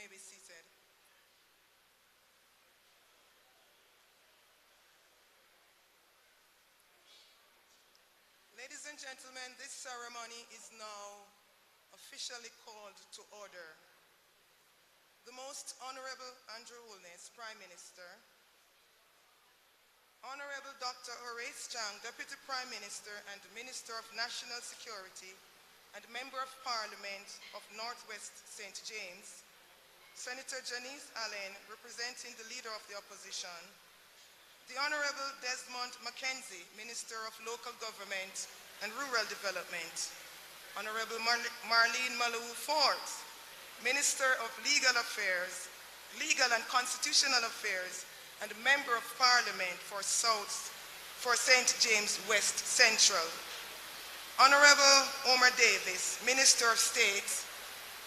may be seated. Ladies and gentlemen, this ceremony is now officially called to order. The Most Honorable Andrew Holness, Prime Minister, Honorable Dr. Horace Chang, Deputy Prime Minister and Minister of National Security and Member of Parliament of Northwest St. James, Senator Janice Allen, representing the Leader of the Opposition, the Honorable Desmond Mackenzie, Minister of Local Government and Rural Development, Honorable Marlene Malou Forbes, Minister of Legal Affairs, Legal and Constitutional Affairs, and Member of Parliament for St. James West Central, Honorable Omar Davis, Minister of State,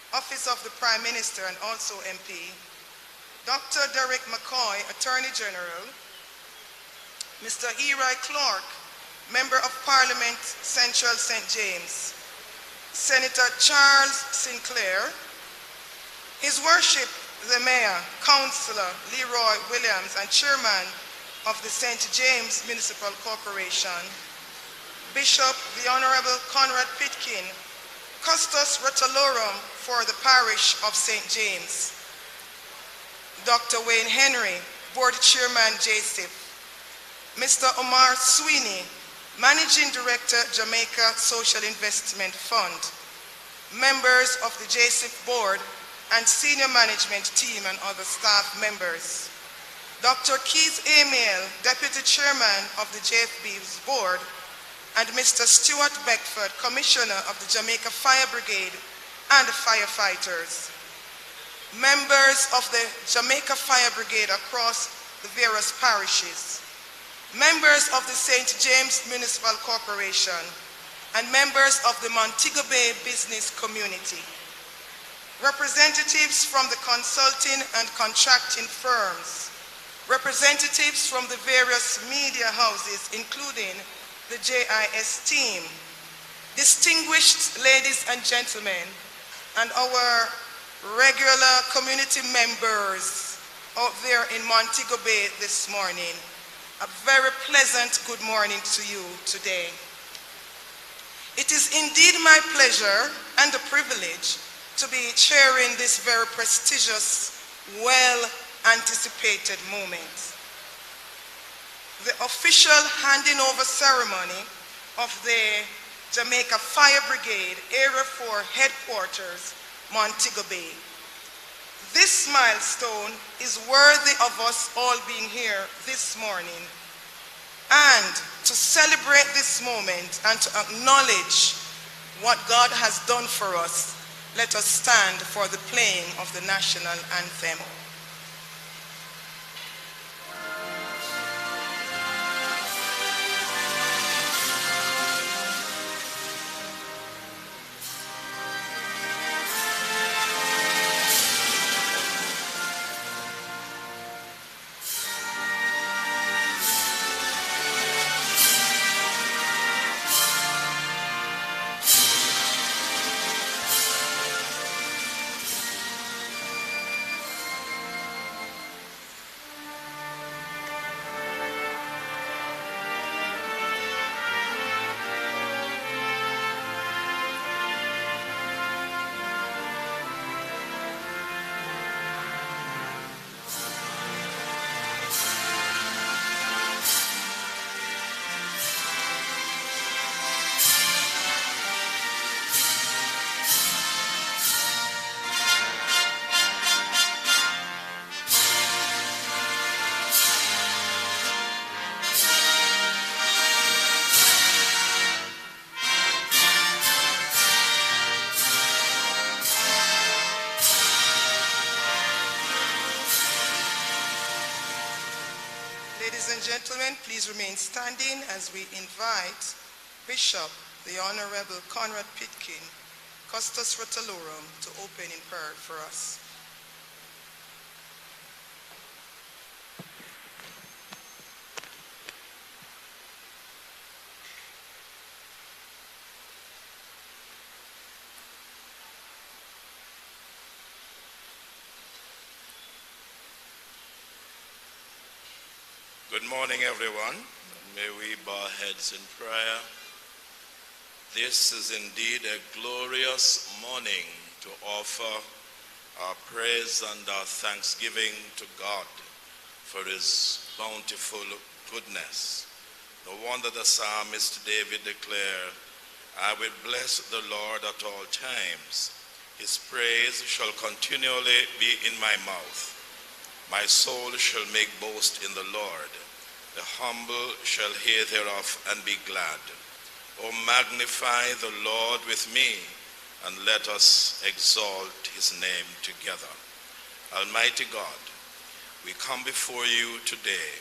Office of the Prime Minister and also MP, Dr. Derek McCoy, Attorney General, Mr. Eli Clark, Member of Parliament, Central St. James, Senator Charles Sinclair, His Worship the Mayor, Councillor Leroy Williams, and Chairman of the St. James Municipal Corporation, Bishop the Honorable Conrad Pitkin, Custos Rotalorum for the Parish of St. James, Dr. Wayne Henry, Board Chairman, JSIP, Mr. Omar Sweeney, Managing Director, Jamaica Social Investment Fund, members of the JSIP Board and senior management team and other staff members, Dr. Keith Amiel, Deputy Chairman of the JFB's Board, and Mr. Stuart Beckford, Commissioner of the Jamaica Fire Brigade and firefighters, members of the Jamaica Fire Brigade across the various parishes, members of the St. James Municipal Corporation, and members of the Montego Bay business community, representatives from the consulting and contracting firms, representatives from the various media houses, including the JIS team, distinguished ladies and gentlemen, and our regular community members out there in Montego Bay this morning, a very pleasant good morning to you today. It is indeed my pleasure and a privilege to be chairing this very prestigious, well-anticipated moment. The official handing over ceremony of the Jamaica Fire Brigade Area 4 Headquarters, Montego Bay. This milestone is worthy of us all being here this morning, and to celebrate this moment and to acknowledge what God has done for us, let us stand for the playing of the national anthem. Ladies and gentlemen, please remain standing as we invite Bishop, the Honorable Conrad Pitkin, Custos Rotalorum, to open in prayer for us. Good morning, everyone. May we bow our heads in prayer. This is indeed a glorious morning to offer our praise and our thanksgiving to God for his bountiful goodness. No wonder the psalmist David declared, I will bless the Lord at all times. His praise shall continually be in my mouth. My soul shall make boast in the Lord. The humble shall hear thereof and be glad. O magnify the Lord with me, and let us exalt his name together. Almighty God, we come before you today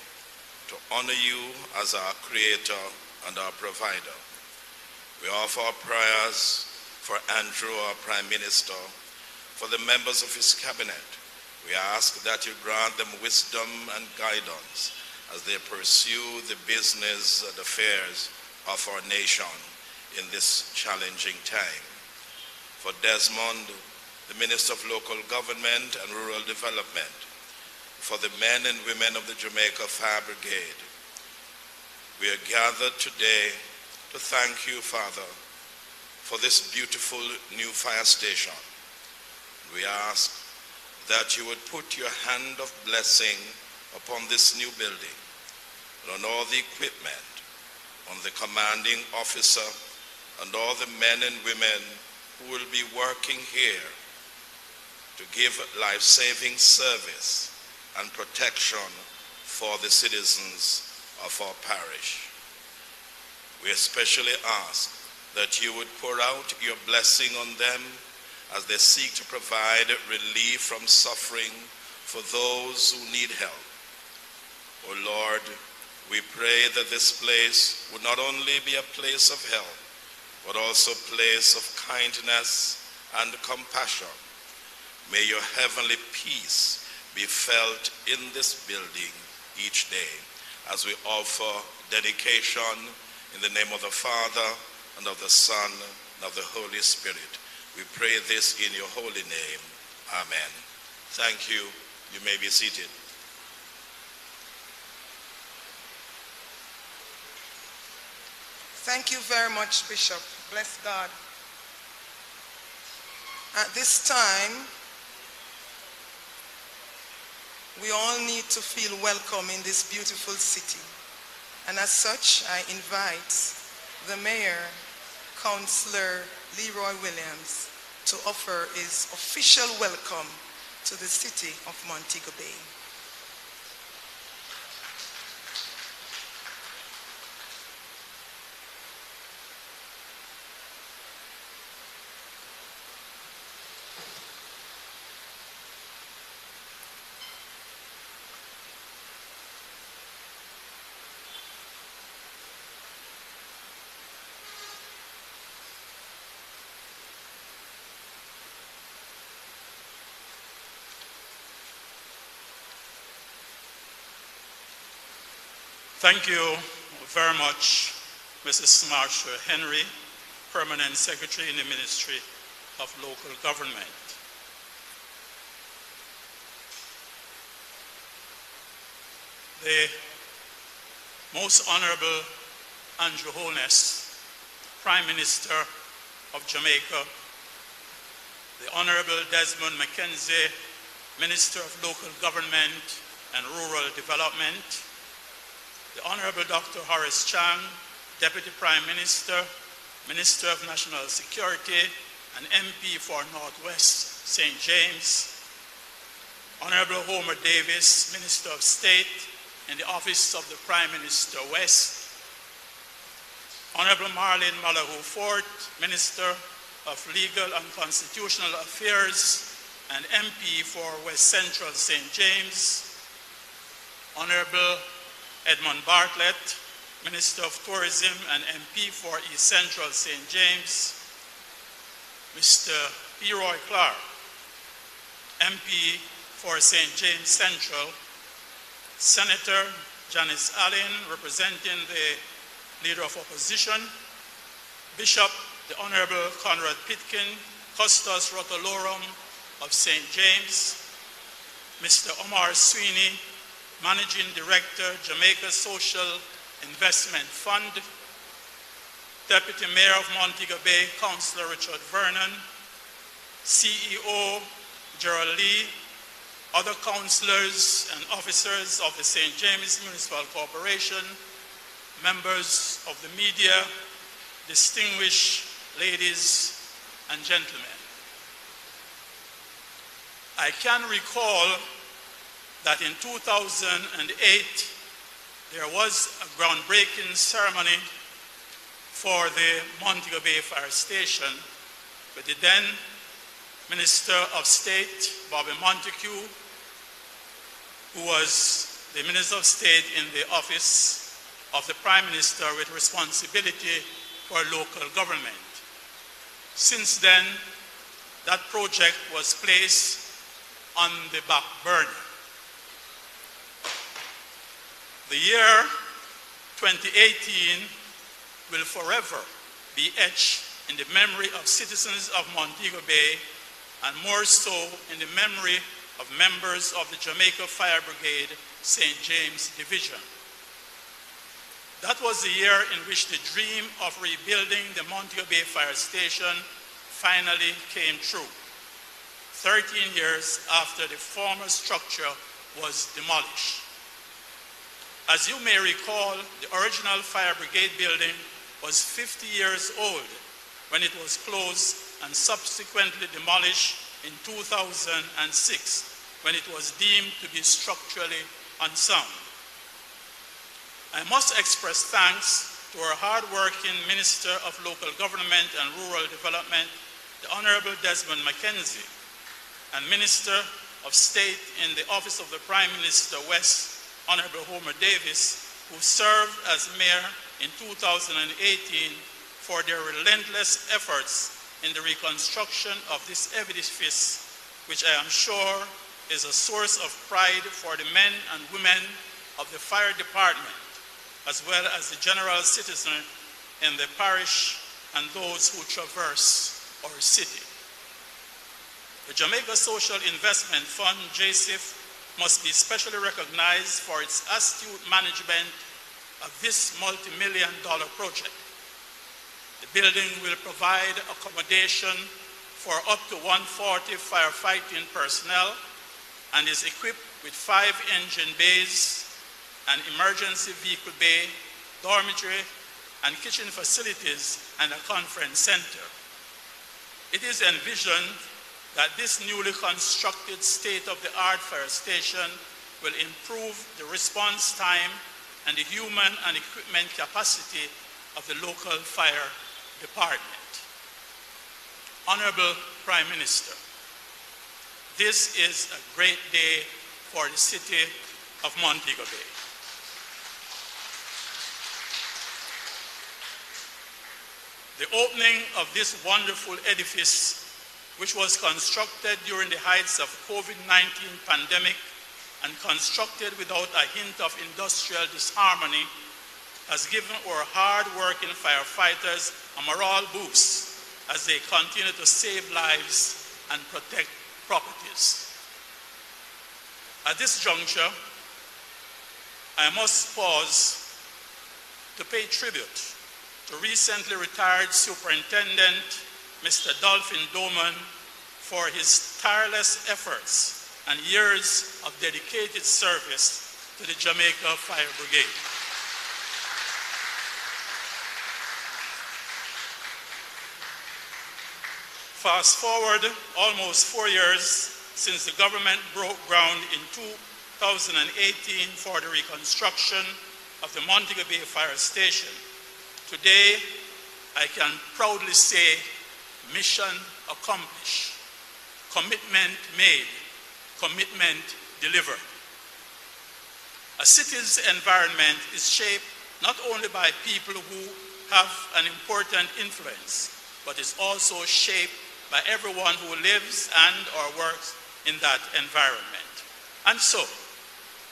to honor you as our Creator and our Provider. We offer our prayers for Andrew, our Prime Minister, for the members of his cabinet. We ask that you grant them wisdom and guidance as they pursue the business and affairs of our nation in this challenging time. For Desmond, the Minister of Local Government and Rural Development, for the men and women of the Jamaica Fire Brigade, we are gathered today to thank you, Father, for this beautiful new fire station. We ask that you would put your hand of blessing upon this new building, and on all the equipment, on the commanding officer, and all the men and women who will be working here to give life-saving service and protection for the citizens of our parish. We especially ask that you would pour out your blessing on them as they seek to provide relief from suffering for those who need help. O Lord, we pray that this place would not only be a place of help, but also a place of kindness and compassion. May your heavenly peace be felt in this building each day as we offer dedication in the name of the Father, and of the Son, and of the Holy Spirit. We pray this in your holy name. Amen. Thank you. You may be seated. Thank you very much, Bishop. Bless God. At this time, we all need to feel welcome in this beautiful city. And as such, I invite the Mayor, Councillor Leroy Williams, to offer his official welcome to the city of Montego Bay. Thank you very much, Mrs. Marsha Henry, Permanent Secretary in the Ministry of Local Government. The Most Honorable Andrew Holness, Prime Minister of Jamaica, the Honorable Desmond Mackenzie, Minister of Local Government and Rural Development, the Honorable Dr. Horace Chang, Deputy Prime Minister, Minister of National Security, and MP for Northwest St. James, Honorable Homer Davis, Minister of State in the Office of the Prime Minister West, Honorable Marlene Malahoo Fort, Minister of Legal and Constitutional Affairs and MP for West Central St. James, Honorable Edmund Bartlett, Minister of Tourism and MP for East Central St. James, Mr. Leroy Clark, MP for St. James Central, Senator Janice Allen, representing the Leader of Opposition, Bishop the Honorable Conrad Pitkin, Custos Rotolorum of St. James, Mr. Omar Sweeney, Managing Director, Jamaica Social Investment Fund, Deputy Mayor of Montego Bay, Councillor Richard Vernon, CEO Gerald Lee, other councillors and officers of the St. James Municipal Corporation, members of the media, distinguished ladies and gentlemen. I can recall that in 2008, there was a groundbreaking ceremony for the Montego Bay Fire Station with the then Minister of State, Bobby Montague, who was the Minister of State in the office of the Prime Minister with responsibility for local government. Since then, that project was placed on the back burner. The year 2018 will forever be etched in the memory of citizens of Montego Bay, and more so in the memory of members of the Jamaica Fire Brigade, St. James Division. That was the year in which the dream of rebuilding the Montego Bay Fire Station finally came true, 13 years after the former structure was demolished. As you may recall, the original Fire Brigade building was 50 years old when it was closed and subsequently demolished in 2006 when it was deemed to be structurally unsound. I must express thanks to our hard-working Minister of Local Government and Rural Development, the Honorable Desmond Mackenzie, and Minister of State in the Office of the Prime Minister West, Honorable Homer Davis, who served as mayor in 2018 for their relentless efforts in the reconstruction of this edifice, which I am sure is a source of pride for the men and women of the fire department, as well as the general citizen in the parish and those who traverse our city. The Jamaica Social Investment Fund, JSIF, must be specially recognized for its astute management of this multi-million-dollar project. The building will provide accommodation for up to 140 firefighting personnel and is equipped with 5 engine bays, an emergency vehicle bay, dormitory, and kitchen facilities, and a conference center. It is envisioned that this newly constructed state-of-the-art fire station will improve the response time and the human and equipment capacity of the local fire department. Honorable Prime Minister, this is a great day for the city of Montego Bay. The opening of this wonderful edifice, which was constructed during the heights of COVID-19 pandemic and constructed without a hint of industrial disharmony, has given our hard-working firefighters a morale boost as they continue to save lives and protect properties. At this juncture, I must pause to pay tribute to recently retired Superintendent Mr. Dolphin Doman for his tireless efforts and years of dedicated service to the Jamaica Fire Brigade. Fast forward almost 4 years since the government broke ground in 2018 for the reconstruction of the Montego Bay Fire Station. Today, I can proudly say, mission accomplished, commitment made, commitment delivered. A city's environment is shaped not only by people who have an important influence, but is also shaped by everyone who lives and or works in that environment. And so,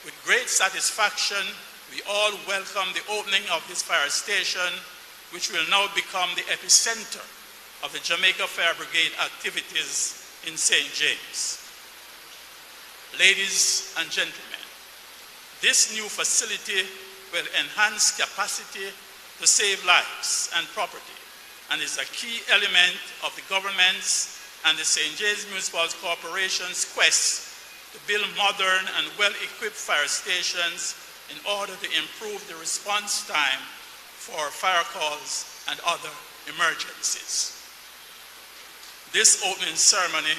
with great satisfaction, we all welcome the opening of this fire station, which will now become the epicenter of the Jamaica Fire Brigade activities in St. James. Ladies and gentlemen, This new facility will enhance capacity to save lives and property and is a key element of the government's and the St. James Municipal Corporation's quest to build modern and well-equipped fire stations in order to improve the response time for fire calls and other emergencies. This opening ceremony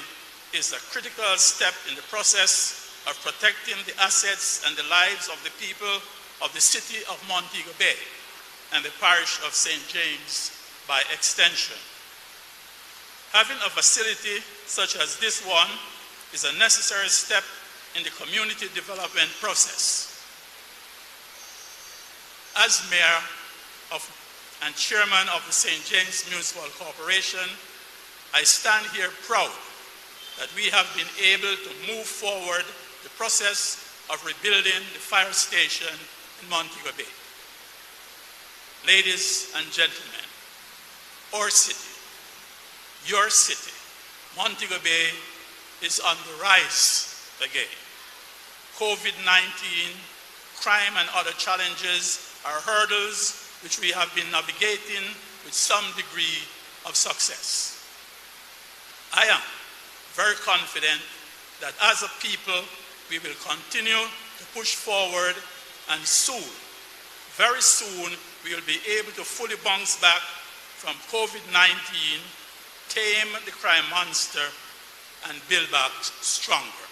is a critical step in the process of protecting the assets and the lives of the people of the city of Montego Bay and the parish of St. James by extension. Having a facility such as this one is a necessary step in the community development process. As mayor and chairman of the St. James Municipal Corporation, I stand here proud that we have been able to move forward the process of rebuilding the fire station in Montego Bay. Ladies and gentlemen, our city, your city, Montego Bay, is on the rise again. COVID-19, crime and other challenges are hurdles which we have been navigating with some degree of success. I am very confident that as a people, we will continue to push forward, and soon, very soon, we will be able to fully bounce back from COVID-19, tame the crime monster, and build back stronger.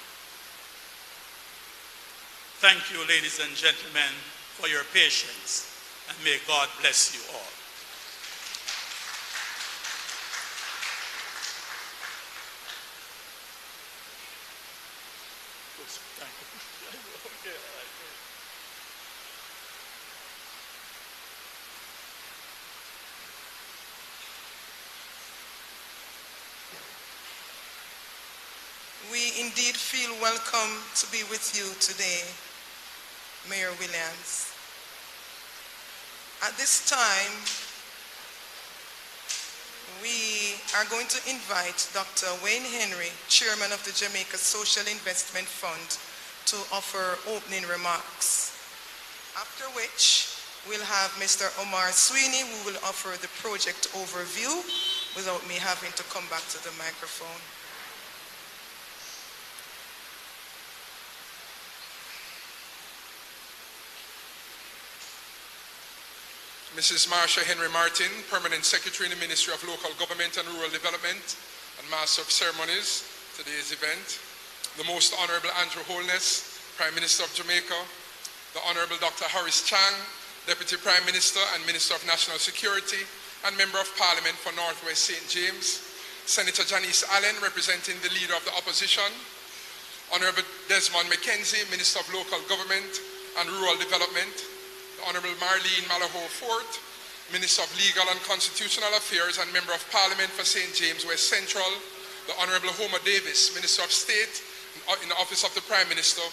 Thank you, ladies and gentlemen, for your patience, and may God bless you all. We indeed feel welcome to be with you today, Mayor Williams. At this time, we are going to invite Dr. Wayne Henry, Chairman of the Jamaica Social Investment Fund, to offer opening remarks. After which, we'll have Mr. Omar Sweeney, who will offer the project overview without me having to come back to the microphone. Mrs. Marsha Henry Martin, Permanent Secretary in the Ministry of Local Government and Rural Development and Master of Ceremonies, today's event. The Most Honorable Andrew Holness, Prime Minister of Jamaica. The Honorable Dr. Horace Chang, Deputy Prime Minister and Minister of National Security and Member of Parliament for Northwest St. James. Senator Janice Allen, representing the Leader of the Opposition. Honorable Desmond McKenzie, Minister of Local Government and Rural Development. The Honorable Marlene Malaho Fort, Minister of Legal and Constitutional Affairs and Member of Parliament for St. James West Central. The Honorable Homer Davis, Minister of State in the Office of the Prime Minister.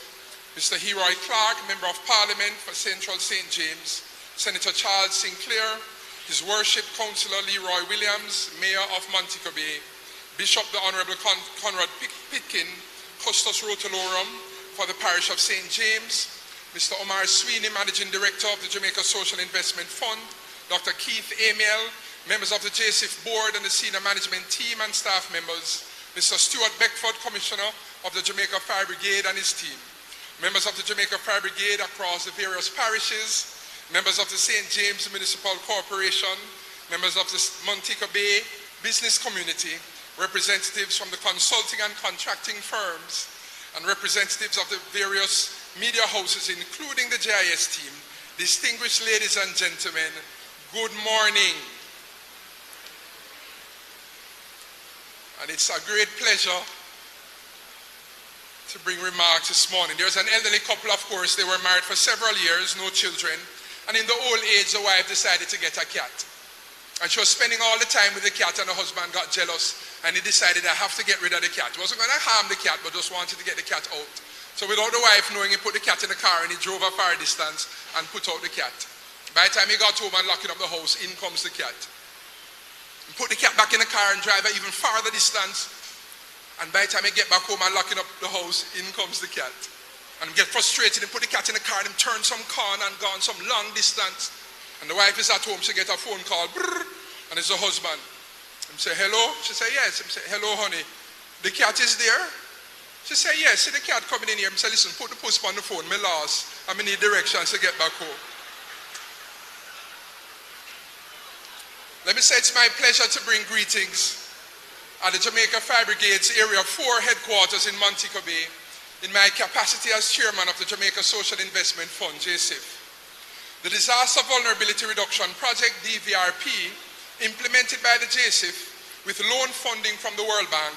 Mr. Heroy Clark, Member of Parliament for Central St. James. Senator Charles Sinclair, His Worship Councillor Leroy Williams, Mayor of Montego Bay. Bishop the Honorable Conrad Pitkin, Custos Rotolorum for the Parish of St. James. Mr. Omar Sweeney, Managing Director of the Jamaica Social Investment Fund, Dr. Keith Amiel, members of the JSIF Board and the senior management team and staff members, Mr. Stuart Beckford, Commissioner of the Jamaica Fire Brigade and his team, members of the Jamaica Fire Brigade across the various parishes, members of the St. James Municipal Corporation, members of the Montego Bay business community, representatives from the consulting and contracting firms, and representatives of the various media houses, including the JIS team, distinguished ladies and gentlemen, good morning. And it's a great pleasure to bring remarks this morning. There's an elderly couple, of course, they were married for several years, no children, and in the old age, the wife decided to get a cat. And she was spending all the time with the cat, and the husband got jealous, and he decided, I have to get rid of the cat. He wasn't going to harm the cat, but just wanted to get the cat out. So without the wife knowing, he put the cat in the car and he drove a far distance and put out the cat. By the time he got home and locking up the house, in comes the cat. He put the cat back in the car and drive an even farther distance. And by the time he get back home and locking up the house, in comes the cat. And get frustrated and put the cat in the car and turn some corner and gone some long distance. And the wife is at home, she get a phone call, brrr, and it's the husband. He say, hello? She say, yes. He say, hello, honey. The cat is there? She say, yes. See the cat coming in here. I say, listen, put the puss on the phone. Me lost. I need directions to get back home. Let me say it's my pleasure to bring greetings at the Jamaica Fire Brigade's Area 4 headquarters in Montego Bay in my capacity as chairman of the Jamaica Social Investment Fund, JSIF. The Disaster Vulnerability Reduction Project, DVRP, implemented by the JSIF with loan funding from the World Bank,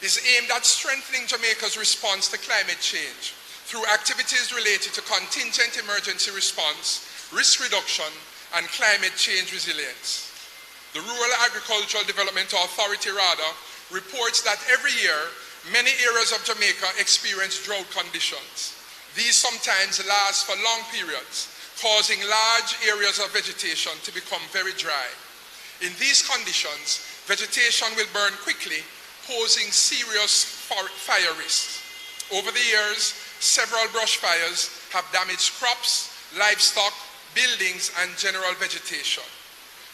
is aimed at strengthening Jamaica's response to climate change through activities related to contingent emergency response, risk reduction, and climate change resilience. The Rural Agricultural Development Authority, RADA, reports that every year, many areas of Jamaica experience drought conditions. These sometimes last for long periods, causing large areas of vegetation to become very dry. In these conditions, vegetation will burn quickly, posing serious fire risks. Over the years, several brush fires have damaged crops, livestock, buildings, and general vegetation.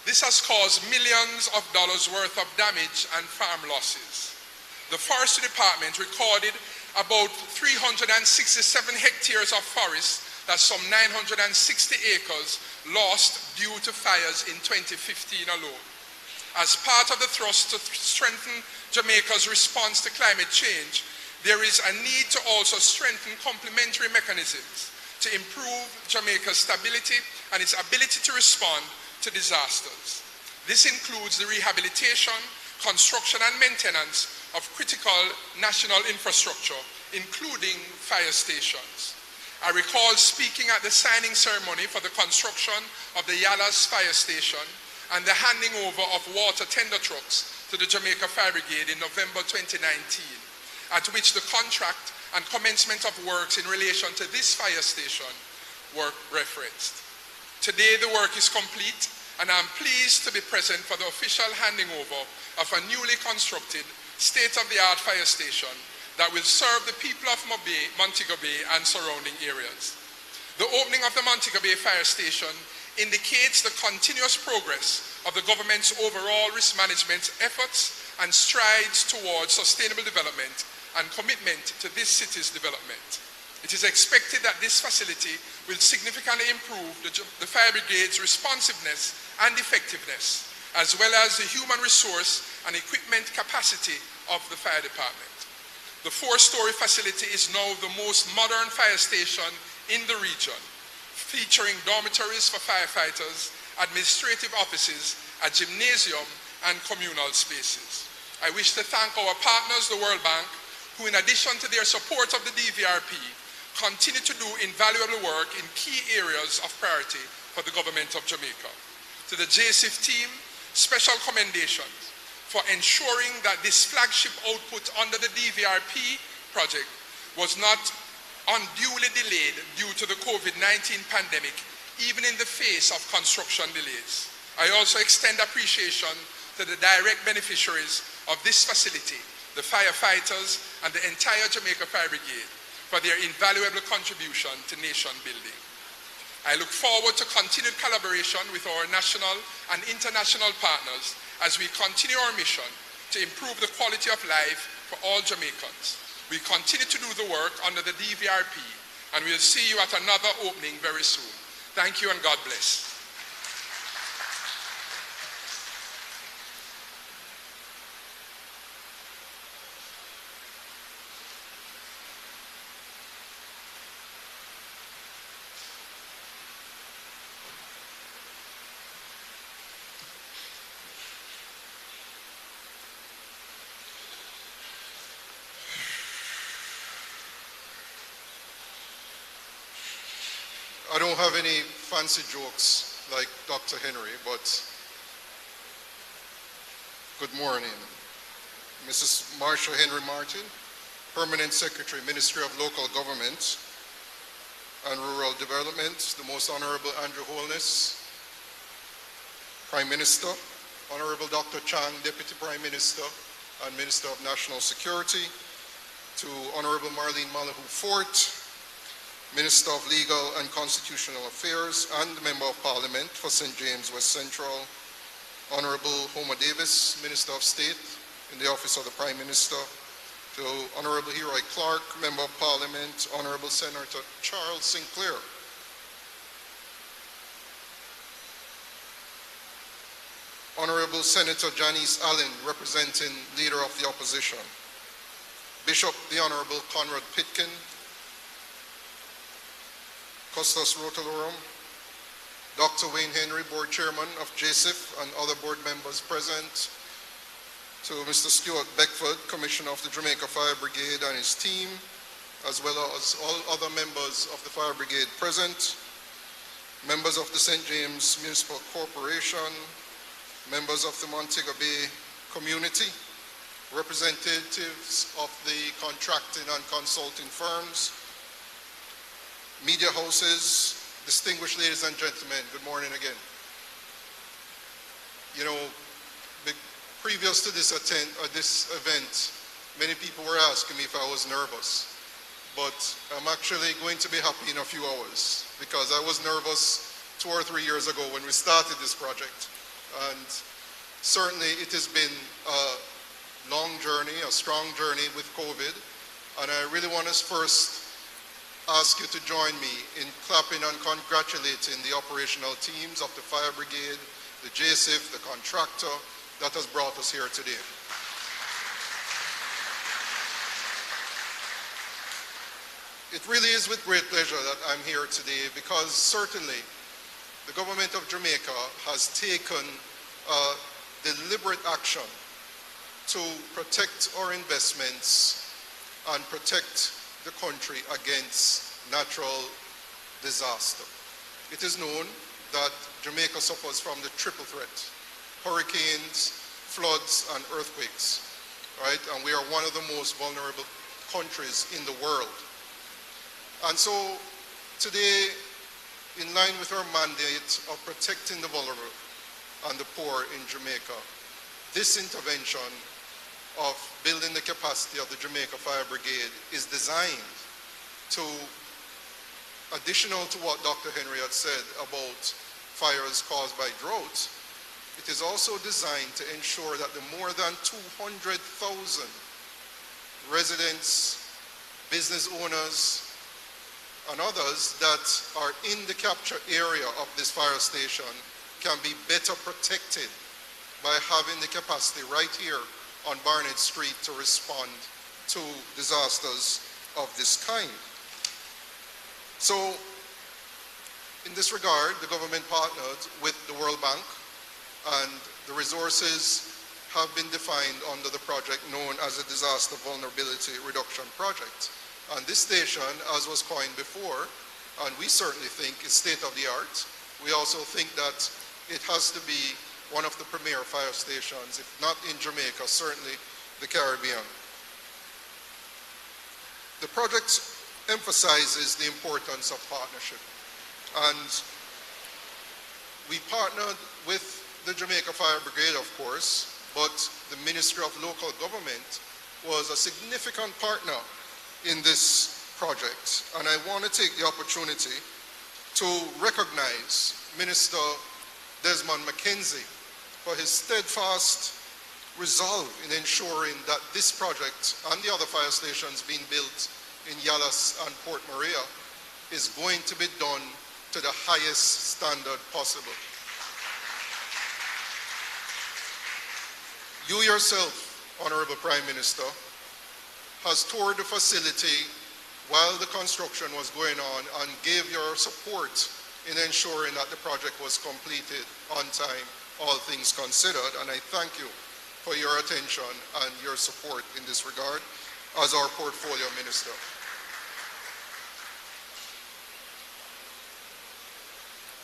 This has caused millions of dollars worth of damage and farm losses. The Forestry Department recorded about 367 hectares of forest, that's some 960 acres, lost due to fires in 2015 alone. As part of the thrust to strengthen Jamaica's response to climate change, there is a need to also strengthen complementary mechanisms to improve Jamaica's stability and its ability to respond to disasters. This includes the rehabilitation, construction, and maintenance of critical national infrastructure, including fire stations. I recall speaking at the signing ceremony for the construction of the Yalas Fire Station and the handing over of water tender trucks to the Jamaica Fire Brigade in November 2019, at which the contract and commencement of works in relation to this fire station were referenced. Today the work is complete, and I'm pleased to be present for the official handing over of a newly constructed state-of-the-art fire station that will serve the people of Montego Bay and surrounding areas. The opening of the Montego Bay Fire Station indicates the continuous progress of the government's overall risk management efforts and strides towards sustainable development and commitment to this city's development. It is expected that this facility will significantly improve the Fire Brigade's responsiveness and effectiveness, as well as the human resource and equipment capacity of the fire department. The 4-story facility is now the most modern fire station in the region, featuring dormitories for firefighters, administrative offices, a gymnasium, and communal spaces. I wish to thank our partners, the World Bank, who in addition to their support of the DVRP, continue to do invaluable work in key areas of priority for the government of Jamaica. To the JSIF team, special commendations for ensuring that this flagship output under the DVRP project was not unduly delayed due to the COVID-19 pandemic, even in the face of construction delays. I also extend appreciation to the direct beneficiaries of this facility, the firefighters and the entire Jamaica Fire Brigade, for their invaluable contribution to nation building. I look forward to continued collaboration with our national and international partners as we continue our mission to improve the quality of life for all Jamaicans. We continue to do the work under the DVRP, and we'll see you at another opening very soon. Thank you and God bless. I don't have any fancy jokes like Dr. Henry, but good morning. Mrs. Marsha Henry Martin, Permanent Secretary, Ministry of Local Government and Rural Development, the Most Honorable Andrew Holness, Prime Minister, Honorable Dr. Chang, Deputy Prime Minister and Minister of National Security, to Honorable Marlene Malahoo Fort, Minister of Legal and Constitutional Affairs and the Member of Parliament for St. James West Central, Honorable Homer Davis, Minister of State in the Office of the Prime Minister, to Honorable Heroy Clark, Member of Parliament, Honorable Senator Charles Sinclair, Honorable Senator Janice Allen, representing Leader of the Opposition, Bishop the Honorable Conrad Pitkin, Costas Rotolorum, Dr. Wayne Henry, Board Chairman of JSIF, and other board members present, to Mr. Stuart Beckford, Commissioner of the Jamaica Fire Brigade and his team, as well as all other members of the Fire Brigade present, members of the St. James Municipal Corporation, members of the Montego Bay community, representatives of the contracting and consulting firms, media houses, distinguished ladies and gentlemen, good morning again. You know, previous to this event, many people were asking me if I was nervous, but I'm actually going to be happy in a few hours because I was nervous 2 or 3 years ago when we started this project. And certainly it has been a long journey, a strong journey with COVID. And I really want to first ask you to join me in clapping and congratulating the operational teams of the Fire Brigade, the JSIF, the contractor that has brought us here today. It really is with great pleasure that I'm here today because certainly the government of Jamaica has taken deliberate action to protect our investments and protect the country against natural disaster. It is known that Jamaica suffers from the triple threat: hurricanes, floods, and earthquakes, right? And we are one of the most vulnerable countries in the world. And so today, in line with our mandate of protecting the vulnerable and the poor in Jamaica, this intervention of building the capacity of the Jamaica Fire Brigade is designed to, additional to what Dr. Henry had said about fires caused by drought, it is also designed to ensure that the more than 200,000 residents, business owners, and others that are in the capture area of this fire station can be better protected by having the capacity right here on Barnett Street to respond to disasters of this kind. So, in this regard, the government partnered with the World Bank, and the resources have been defined under the project known as the Disaster Vulnerability Reduction Project. And this station, as was coined before, and we certainly think is state-of-the-art, we also think that it has to be one of the premier fire stations, if not in Jamaica, certainly the Caribbean. The project emphasizes the importance of partnership. And we partnered with the Jamaica Fire Brigade, of course, but the Ministry of Local Government was a significant partner in this project. And I want to take the opportunity to recognize Minister Desmond McKenzie for his steadfast resolve in ensuring that this project and the other fire stations being built in Yallas and Port Maria is going to be done to the highest standard possible. You yourself, Honorable Prime Minister, has toured the facility while the construction was going on and gave your support in ensuring that the project was completed on time, all things considered, and I thank you for your attention and your support in this regard as our portfolio minister.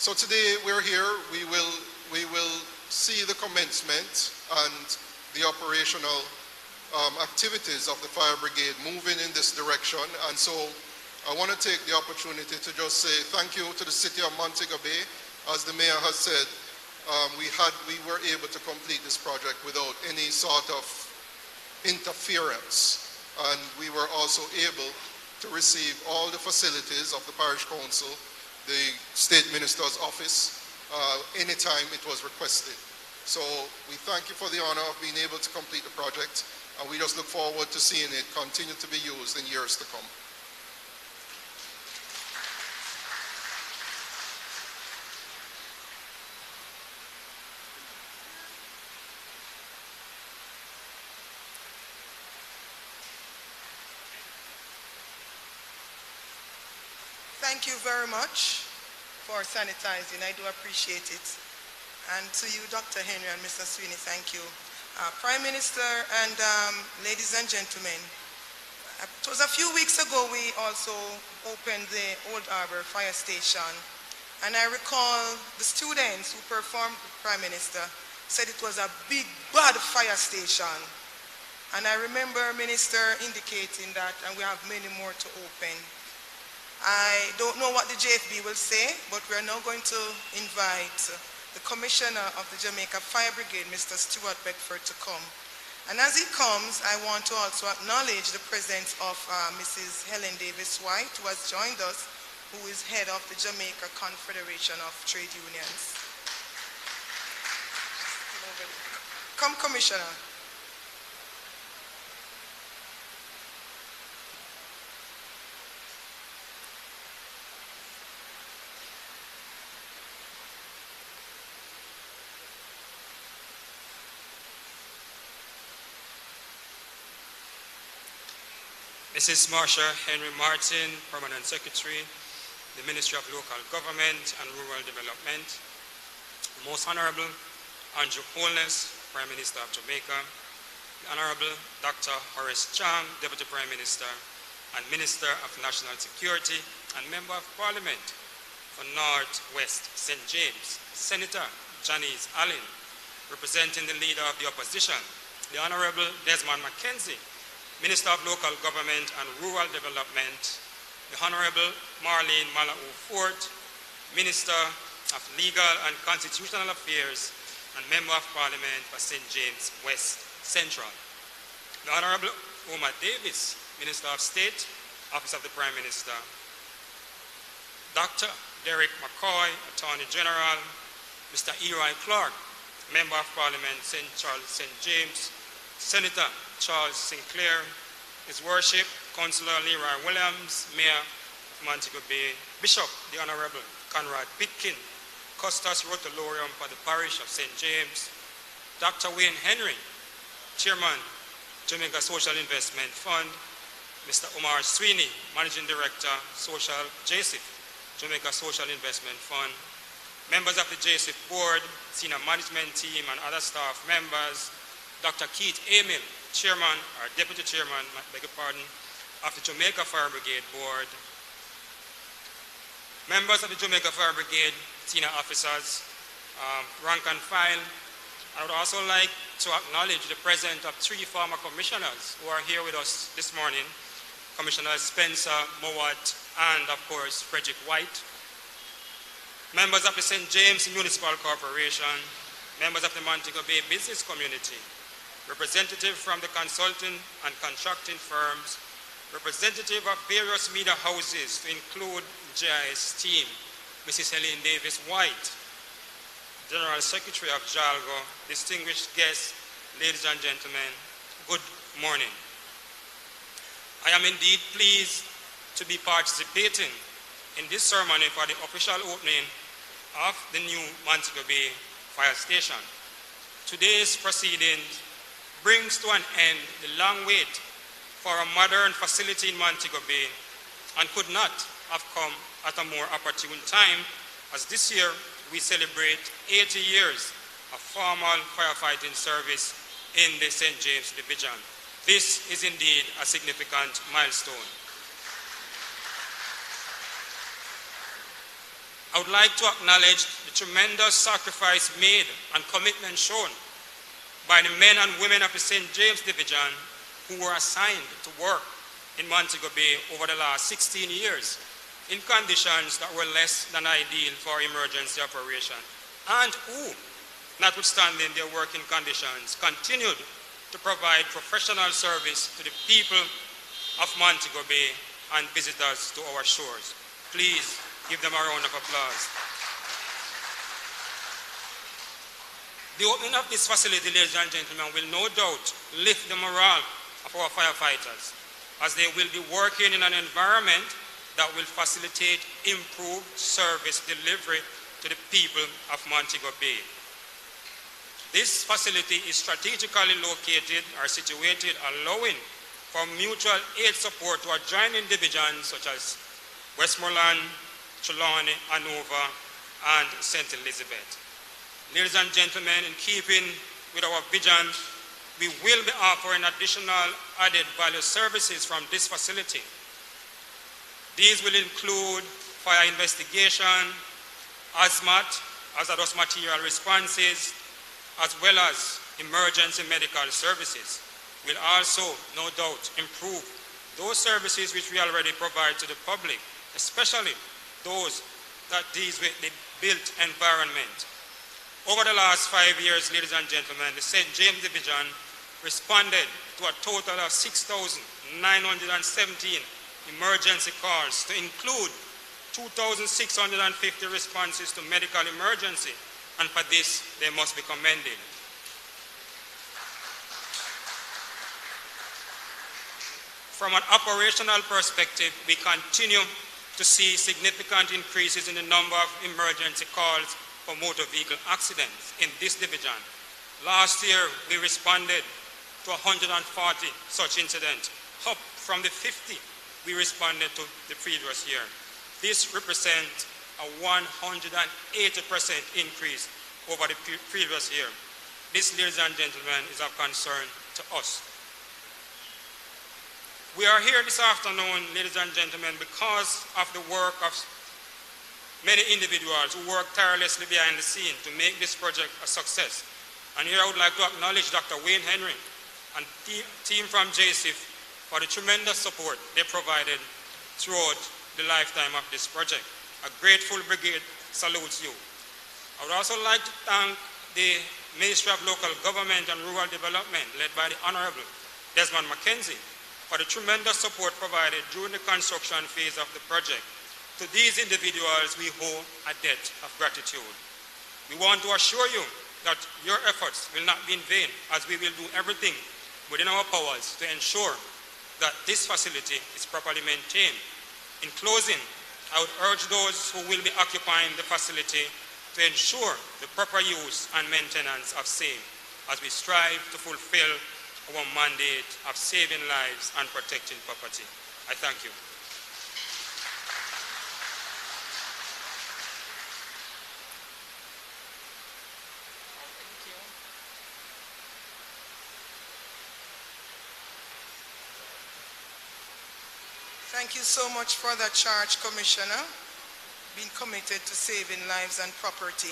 So today we're here, we will see the commencement and the operational activities of the Fire Brigade moving in this direction, and so I want to take the opportunity to just say thank you to the City of Montego Bay. As the Mayor has said, we were able to complete this project without any sort of interference, and we were also able to receive all the facilities of the Parish Council, the State Minister's Office, anytime it was requested. So we thank you for the honor of being able to complete the project, and we just look forward to seeing it continue to be used in years to come. Thank you very much for sanitizing. I do appreciate it. And to you, Dr. Henry and Mr. Sweeney, thank you. Prime Minister and ladies and gentlemen, it was a few weeks ago we also opened the Old Harbour Fire Station. And I recall the students who performed with Prime Minister said it was a big, bad fire station. And I remember Minister indicating that, and we have many more to open. I don't know what the JFB will say, but we are now going to invite the Commissioner of the Jamaica Fire Brigade, Mr. Stuart Beckford, to come. And as he comes, I want to also acknowledge the presence of Mrs. Helen Davis White, who has joined us, who is head of the Jamaica Confederation of Trade Unions. Come, Commissioner. Mrs. Marsha Henry Martin, Permanent Secretary, the Ministry of Local Government and Rural Development, the Most Honorable Andrew Holness, Prime Minister of Jamaica, the Honorable Dr. Horace Chang, Deputy Prime Minister and Minister of National Security and Member of Parliament for North West St. James, Senator Janice Allen, representing the Leader of the Opposition, the Honorable Desmond Mackenzie, Minister of Local Government and Rural Development, the Honorable Marlene Malauw Ford, Minister of Legal and Constitutional Affairs and Member of Parliament for St. James West Central, the Honorable Omar Davis, Minister of State, Office of the Prime Minister, Dr. Derek McCoy, Attorney General, Mr. Eli Clark, Member of Parliament, St. Charles, St. James, Senator Charles Sinclair, His Worship, Councillor Leroy Williams, Mayor of Montego Bay, Bishop, the Honorable Conrad Pitkin, Custos Rotolorium for the Parish of St. James, Dr. Wayne Henry, Chairman, Jamaica Social Investment Fund, Mr. Omar Sweeney, Managing Director, Social JSIF, Jamaica Social Investment Fund, members of the JSIF Board, Senior Management Team and other staff members, Dr. Keith Emil, Chairman, or Deputy Chairman, beg your pardon, of the Jamaica Fire Brigade Board, members of the Jamaica Fire Brigade, senior officers, rank and file. I would also like to acknowledge the presence of 3 former commissioners who are here with us this morning, Commissioners Spencer, Mowat, and of course, Frederick White, members of the St. James Municipal Corporation, members of the Montego Bay business community, representative from the consulting and contracting firms, representative of various media houses to include GIS team, Mrs. Helen Davis White, General Secretary of JALGO, distinguished guests, ladies and gentlemen, good morning. I am indeed pleased to be participating in this ceremony for the official opening of the new Montego Bay Fire Station. Today's proceedings brings to an end the long wait for a modern facility in Montego Bay and could not have come at a more opportune time, as this year we celebrate 80 years of formal firefighting service in the St. James Division. This is indeed a significant milestone. I would like to acknowledge the tremendous sacrifice made and commitment shown by the men and women of the St. James Division who were assigned to work in Montego Bay over the last 16 years in conditions that were less than ideal for emergency operation, and who, notwithstanding their working conditions, continued to provide professional service to the people of Montego Bay and visitors to our shores. Please give them a round of applause. The opening of this facility, ladies and gentlemen, will no doubt lift the morale of our firefighters, as they will be working in an environment that will facilitate improved service delivery to the people of Montego Bay. This facility is strategically located or situated, allowing for mutual aid support to adjoining divisions such as Westmoreland, Trelawney, Hanover, and St. Elizabeth. Ladies and gentlemen, in keeping with our vision, we will be offering additional added value services from this facility. These will include fire investigation, hazardous material responses, as well as emergency medical services. We'll also, no doubt, improve those services which we already provide to the public, especially those that deal with the built environment. Over the last 5 years, ladies and gentlemen, the St. James Division responded to a total of 6,917 emergency calls, to include 2,650 responses to medical emergency, and for this, they must be commended. From an operational perspective, we continue to see significant increases in the number of emergency calls for motor vehicle accidents in this division. Last year, we responded to 140 such incidents, up from the 50 we responded to the previous year. This represents a 180% increase over the previous year. This, ladies and gentlemen, is of concern to us. We are here this afternoon, ladies and gentlemen, because of the work of many individuals who work tirelessly behind the scene to make this project a success. And here I would like to acknowledge Dr. Wayne Henry and the team from JCIF for the tremendous support they provided throughout the lifetime of this project. A grateful brigade salutes you. I would also like to thank the Ministry of Local Government and Rural Development, led by the Honorable Desmond McKenzie, for the tremendous support provided during the construction phase of the project. To these individuals, we owe a debt of gratitude. We want to assure you that your efforts will not be in vain, as we will do everything within our powers to ensure that this facility is properly maintained. In closing, I would urge those who will be occupying the facility to ensure the proper use and maintenance of same, as we strive to fulfill our mandate of saving lives and protecting property. I thank you. Thank you so much for that charge, Commissioner, being committed to saving lives and property.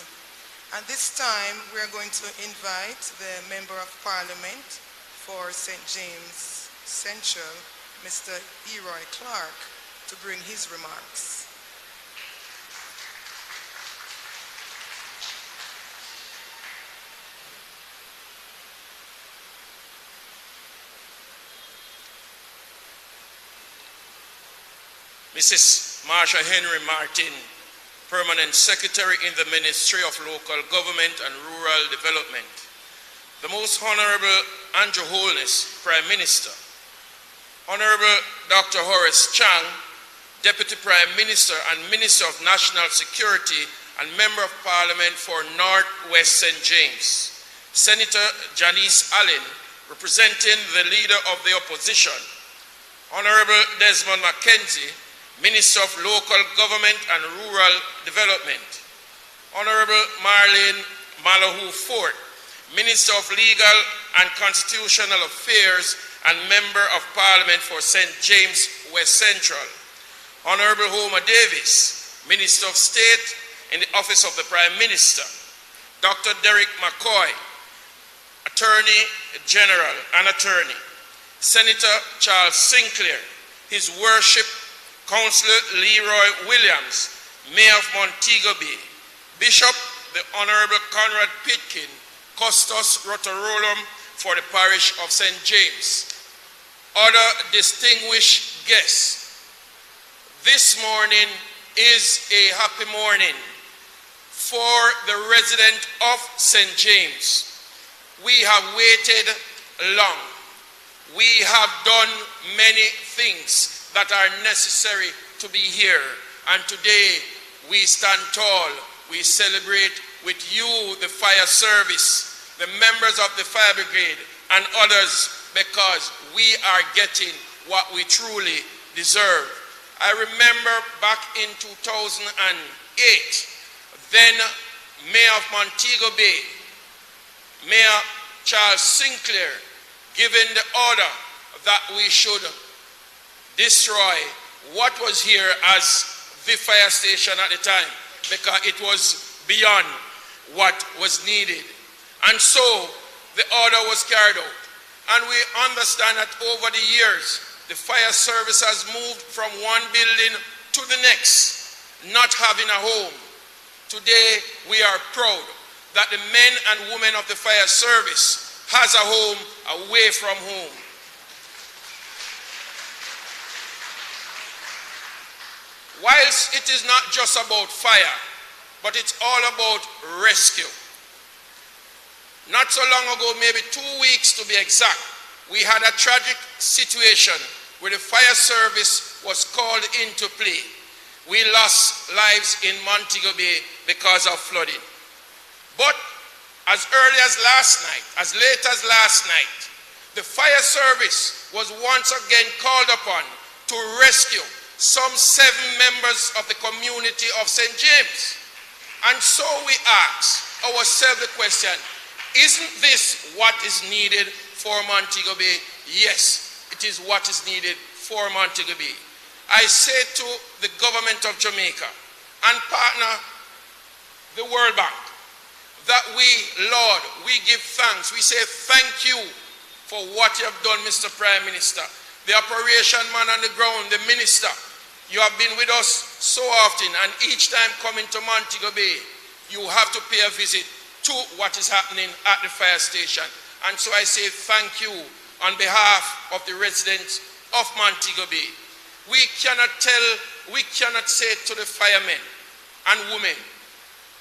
At this time, we are going to invite the Member of Parliament for St. James Central, Mr. Leroy Clark, to bring his remarks. Mrs. Marsha Henry Martin, Permanent Secretary in the Ministry of Local Government and Rural Development. The Most Honorable Andrew Holness, Prime Minister. Honorable Dr. Horace Chang, Deputy Prime Minister and Minister of National Security and Member of Parliament for North West St. James. Senator Janice Allen, representing the Leader of the Opposition. Honorable Desmond McKenzie, Minister of Local Government and Rural Development. Honorable Marlene Malahoo Fort, Minister of Legal and Constitutional Affairs and Member of Parliament for St. James West Central. Honorable Homer Davis, Minister of State in the Office of the Prime Minister. Dr. Derek McCoy, Attorney General and Attorney. Senator Charles Sinclair, His Worship Councillor Leroy Williams, Mayor of Montego Bay. Bishop, the Honorable Conrad Pitkin, Custos Rotororum for the parish of St. James. Other distinguished guests, This morning is a happy morning for the resident of St. James. We have waited long. We have done many things that are necessary to be here. And today we stand tall. We celebrate with you, the fire service, the members of the fire brigade, and others, because we are getting what we truly deserve. I remember back in 2008, then Mayor of Montego Bay, Mayor Charles Sinclair, giving the order that we should destroy what was here as the fire station at the time, because it was beyond what was needed. And so the order was carried out. And we understand that over the years, the fire service has moved from one building to the next, not having a home. Today, we are proud that the men and women of the fire service has a home away from home. Whilst it is not just about fire, but it's all about rescue. Not so long ago, maybe 2 weeks to be exact, we had a tragic situation where the fire service was called into play. We lost lives in Montego Bay because of flooding. But as early as last night, as late as last night, the fire service was once again called upon to rescue some 7 members of the community of St. James. And so we ask ourselves the question, isn't this what is needed for Montego Bay? Yes, it is what is needed for Montego Bay. I say to the government of Jamaica and partner the World Bank that we, Lord, we give thanks. We say thank you for what you have done, Mr. Prime Minister. The operation man on the ground, the minister, you have been with us so often, and each time coming to Montego Bay, you have to pay a visit to what is happening at the fire station. And so I say thank you on behalf of the residents of Montego Bay. We cannot say to the firemen and women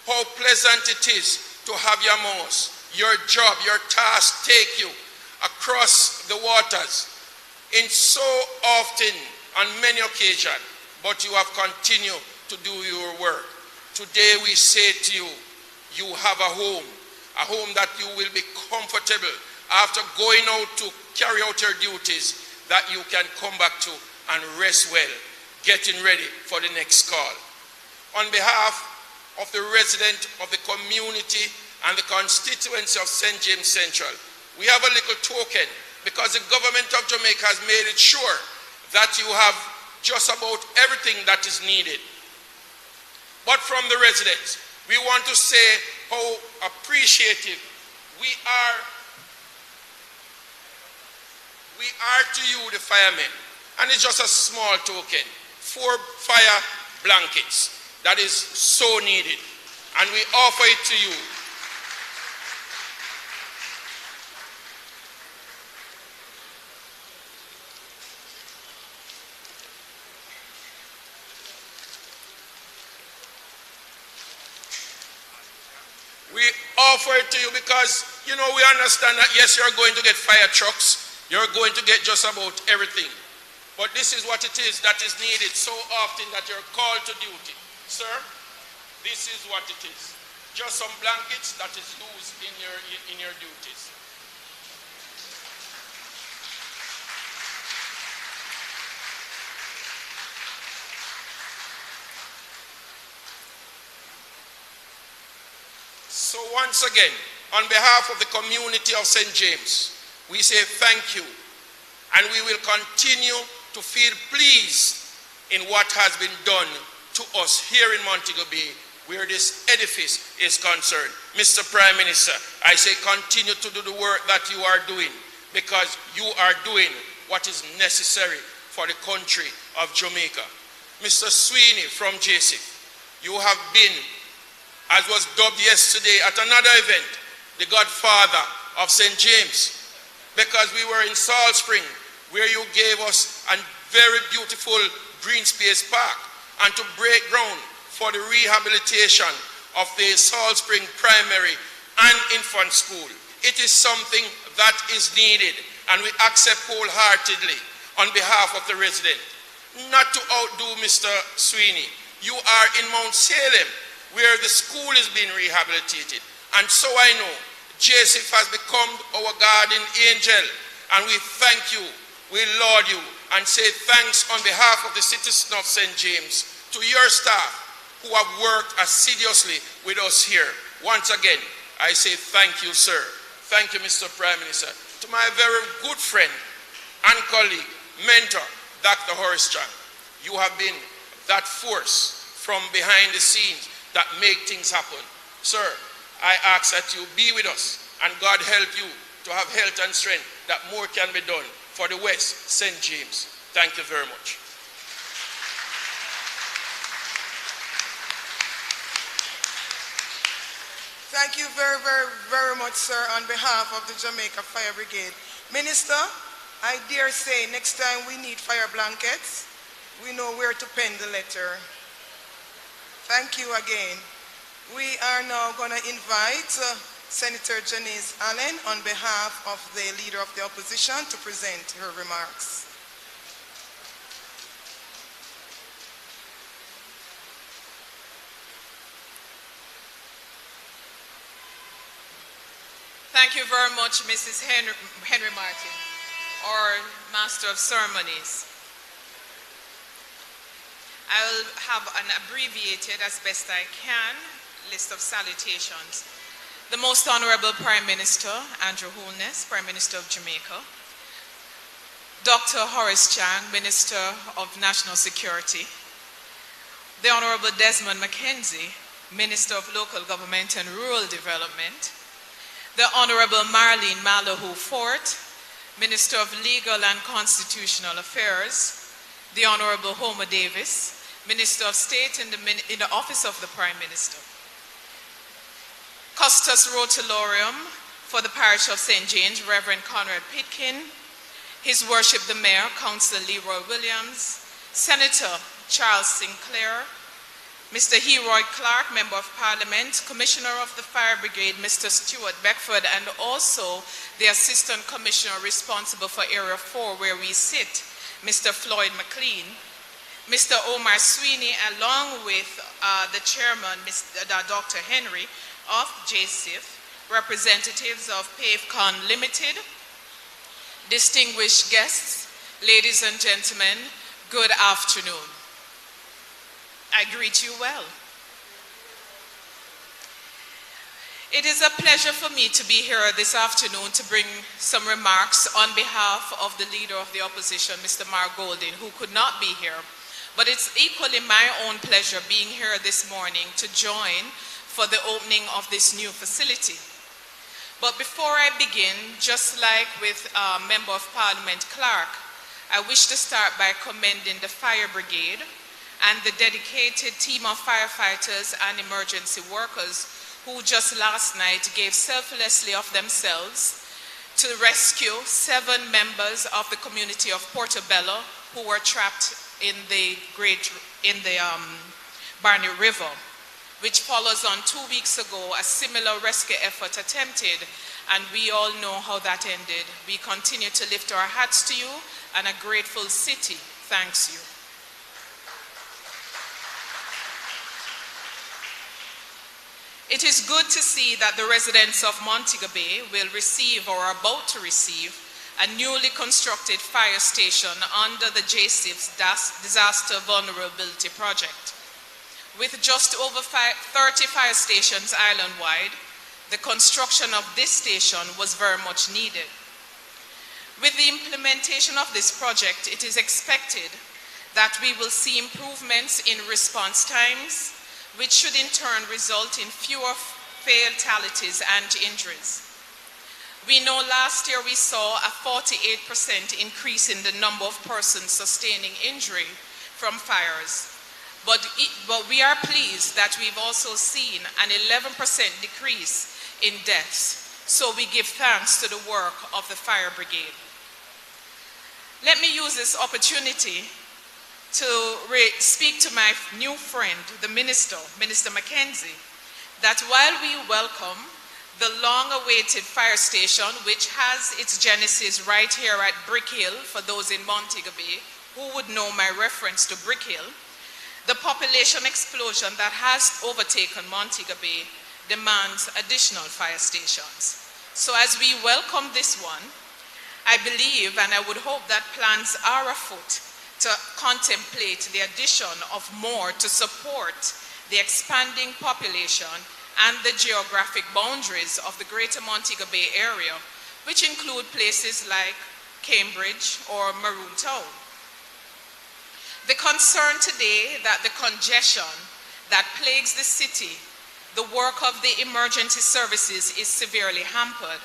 how pleasant it is to have you among us. Your job, your task take you across the waters in so often, on many occasions, but you have continued to do your work. Today we say to you, you have a home that you will be comfortable after going out to carry out your duties, that you can come back to and rest well, getting ready for the next call. On behalf of the resident of the community and the constituency of St. James Central, we have a little token, because the government of Jamaica has made it sure that you have just about everything that is needed. But from the residents, we want to say how appreciative we are to you, the firemen. And it's just a small token, 4 fire blankets that is so needed. And we offer it to you. We offer it to you because, you know, we understand that, yes, you're going to get fire trucks. You're going to get just about everything. But this is what it is that is needed so often that you're called to duty. Sir, this is what it is. Just some blankets that is used in your duties. So once again, on behalf of the community of St. James, we say thank you, and we will continue to feel pleased in what has been done to us here in Montego Bay, where this edifice is concerned. Mr. Prime Minister, I say continue to do the work that you are doing, because you are doing what is necessary for the country of Jamaica. Mr. Sweeney from JC, you have been, as was dubbed yesterday at another event, the godfather of St. James, because we were in Salt Spring, where you gave us a very beautiful green space park and to break ground for the rehabilitation of the Salt Spring Primary and Infant School. It is something that is needed, and we accept wholeheartedly on behalf of the resident. Not to outdo Mr. Sweeney, you are in Mount Salem, where the school is being rehabilitated. And so I know Joseph has become our guardian angel, and we thank you, we laud you, and say thanks on behalf of the citizen of St. James to your staff who have worked assiduously with us here. Once again, I say thank you, sir. Thank you, Mr. Prime Minister. To my very good friend and colleague, mentor, Dr. Horace Chang, you have been that force from behind the scenes that make things happen. Sir, I ask that you be with us, and God help you to have health and strength that more can be done for the West St. James. Thank you very much. Thank you very, very, very much, sir, on behalf of the Jamaica Fire Brigade. Minister, I dare say next time we need fire blankets, we know where to pen the letter. Thank you again. We are now going to invite Senator Janice Allen on behalf of the Leader of the Opposition to present her remarks. Thank you very much, Mrs. Henry Martin, our Master of Ceremonies. I will have an abbreviated, as best I can, list of salutations. The Most Honorable Prime Minister, Andrew Holness, Prime Minister of Jamaica. Dr. Horace Chang, Minister of National Security. The Honorable Desmond McKenzie, Minister of Local Government and Rural Development. The Honorable Marlene Malahoo Fort, Minister of Legal and Constitutional Affairs. The Honorable Homer Davis, Minister of State in the Office of the Prime Minister. Custos Rotularium for the Parish of St. James, Reverend Conrad Pitkin. His Worship the Mayor, Councillor Leroy Williams. Senator Charles Sinclair. Mr. Heroy Clark, Member of Parliament, Commissioner of the Fire Brigade, Mr. Stuart Beckford, and also the Assistant Commissioner responsible for Area 4, where we sit, Mr. Floyd McLean, Mr. Omar Sweeney, along with the Chairman, Dr. Henry of JCIF, representatives of PaveCon Limited, distinguished guests, ladies and gentlemen, good afternoon. I greet you well. It is a pleasure for me to be here this afternoon to bring some remarks on behalf of the Leader of the Opposition, Mr. Mark Golding, who could not be here. But it's equally my own pleasure being here this morning to join for the opening of this new facility. But before I begin, just like with Member of Parliament Clark, I wish to start by commending the Fire Brigade and the dedicated team of firefighters and emergency workers who just last night gave selflessly of themselves to rescue 7 members of the community of Portobello who were trapped in the Barney River, which follows on 2 weeks ago a similar rescue effort attempted, and we all know how that ended. We continue to lift our hats to you, and a grateful city thanks you. It is good to see that the residents of Montego Bay will receive or are about to receive a newly constructed fire station under the JCIF's Disaster Vulnerability Project. With just over 30 fire stations island-wide, the construction of this station was very much needed. With the implementation of this project, it is expected that we will see improvements in response times, which should in turn result in fewer fatalities and injuries. We know last year we saw a 48% increase in the number of persons sustaining injury from fires. But we are pleased that we've also seen an 11% decrease in deaths. So we give thanks to the work of the Fire Brigade. Let me use this opportunity to speak to my new friend, the Minister Mackenzie, that while we welcome the long-awaited fire station, which has its genesis right here at Brick Hill, for those in Montego Bay who would know my reference to Brick Hill, the population explosion that has overtaken Montego Bay demands additional fire stations. So as we welcome this one, I believe and I would hope that plans are afoot to contemplate the addition of more to support the expanding population and the geographic boundaries of the greater Montego Bay area, which include places like Cambridge or Maroon Town. The concern today that the congestion that plagues the city, the work of the emergency services is severely hampered,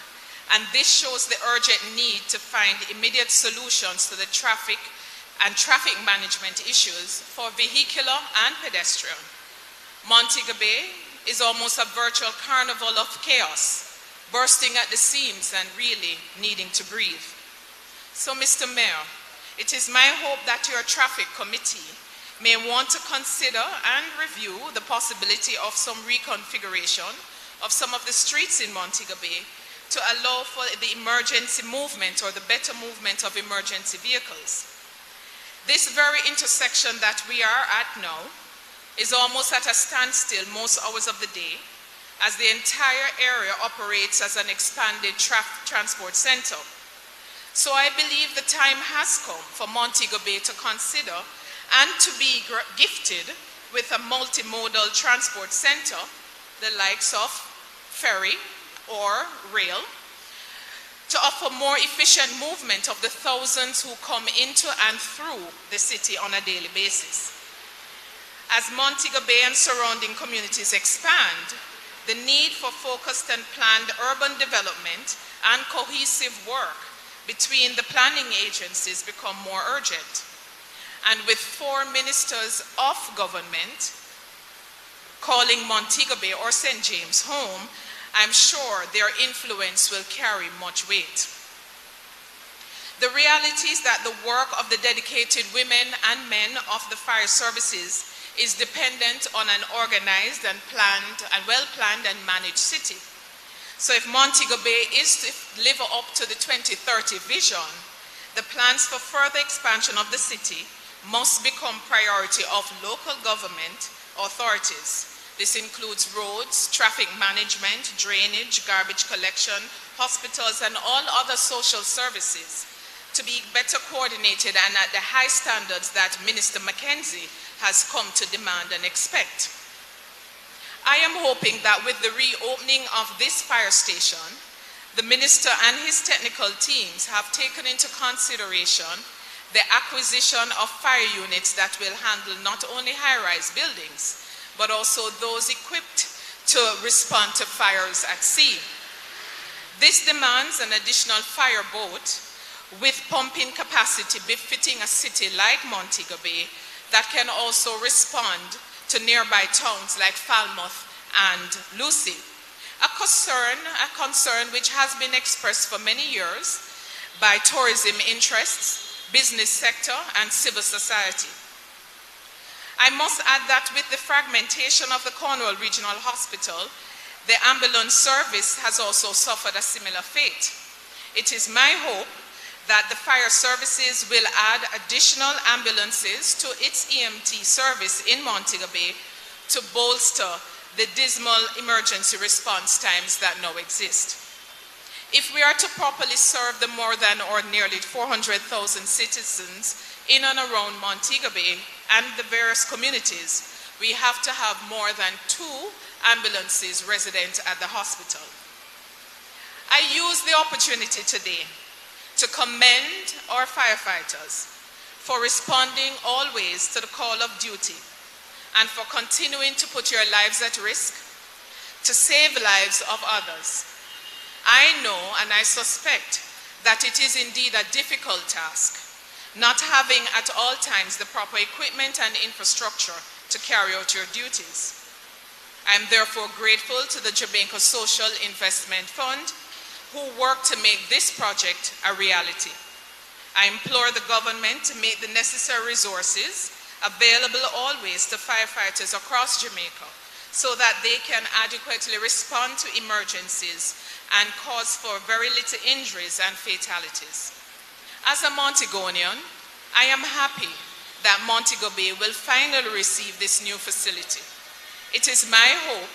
and this shows the urgent need to find immediate solutions to the traffic and traffic management issues for vehicular and pedestrian. Montego Bay is almost a virtual carnival of chaos, bursting at the seams and really needing to breathe. So, Mr. Mayor, it is my hope that your traffic committee may want to consider and review the possibility of some reconfiguration of some of the streets in Montego Bay to allow for the emergency movement or the better movement of emergency vehicles. This very intersection that we are at now is almost at a standstill most hours of the day, as the entire area operates as an expanded transport center. So I believe the time has come for Montego Bay to consider and to be gifted with a multimodal transport center, the likes of ferry or rail, to offer more efficient movement of the thousands who come into and through the city on a daily basis. As Montego Bay and surrounding communities expand, the need for focused and planned urban development and cohesive work between the planning agencies become more urgent. And with 4 ministers of government calling Montego Bay or St. James home, I'm sure their influence will carry much weight. The reality is that the work of the dedicated women and men of the fire services is dependent on an organized and planned and well-planned and managed city. So if Montego Bay is to live up to the 2030 vision, the plans for further expansion of the city must become priority of local government authorities. This includes roads, traffic management, drainage, garbage collection, hospitals, and all other social services to be better coordinated and at the high standards that Minister Mackenzie has come to demand and expect. I am hoping that with the reopening of this fire station, the Minister and his technical teams have taken into consideration the acquisition of fire units that will handle not only high-rise buildings, but also those equipped to respond to fires at sea. This demands an additional fire boat with pumping capacity befitting a city like Montego Bay that can also respond to nearby towns like Falmouth and Lucy. A concern which has been expressed for many years by tourism interests, business sector, and civil society. I must add that with the fragmentation of the Cornwall Regional Hospital, the ambulance service has also suffered a similar fate. It is my hope that the fire services will add additional ambulances to its EMT service in Montego Bay to bolster the dismal emergency response times that now exist. If we are to properly serve the more than or nearly 400,000 citizens in and around Montego Bay and the various communities, we have to have more than 2 ambulances resident at the hospital. I use the opportunity today to commend our firefighters for responding always to the call of duty and for continuing to put your lives at risk to save lives of others. I know and I suspect that it is indeed a difficult task, not having at all times the proper equipment and infrastructure to carry out your duties. I am therefore grateful to the Jamaica Social Investment Fund who worked to make this project a reality. I implore the government to make the necessary resources available always to firefighters across Jamaica so that they can adequately respond to emergencies and cause for very little injuries and fatalities. As a Montegonian, I am happy that Montego Bay will finally receive this new facility. It is my hope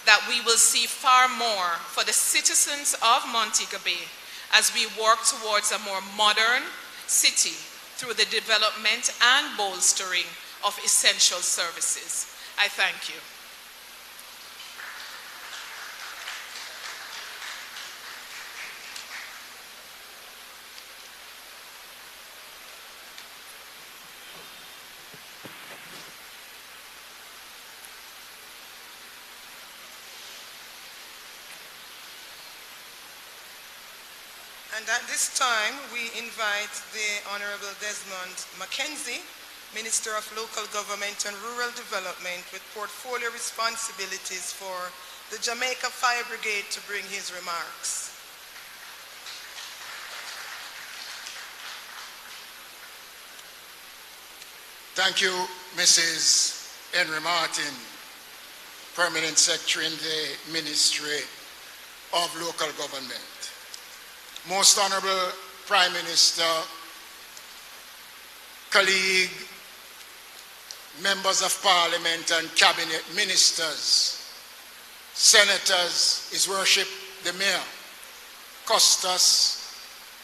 that we will see far more for the citizens of Montego Bay as we work towards a more modern city through the development and bolstering of essential services. I thank you. And at this time, we invite the Honorable Desmond Mackenzie, Minister of Local Government and Rural Development with portfolio responsibilities for the Jamaica Fire Brigade, to bring his remarks. Thank you, Mrs. Henry Martin, Permanent Secretary in the Ministry of Local Government. Most Honorable Prime Minister, colleague, members of Parliament and Cabinet Ministers, Senators, His Worship the Mayor, Custos,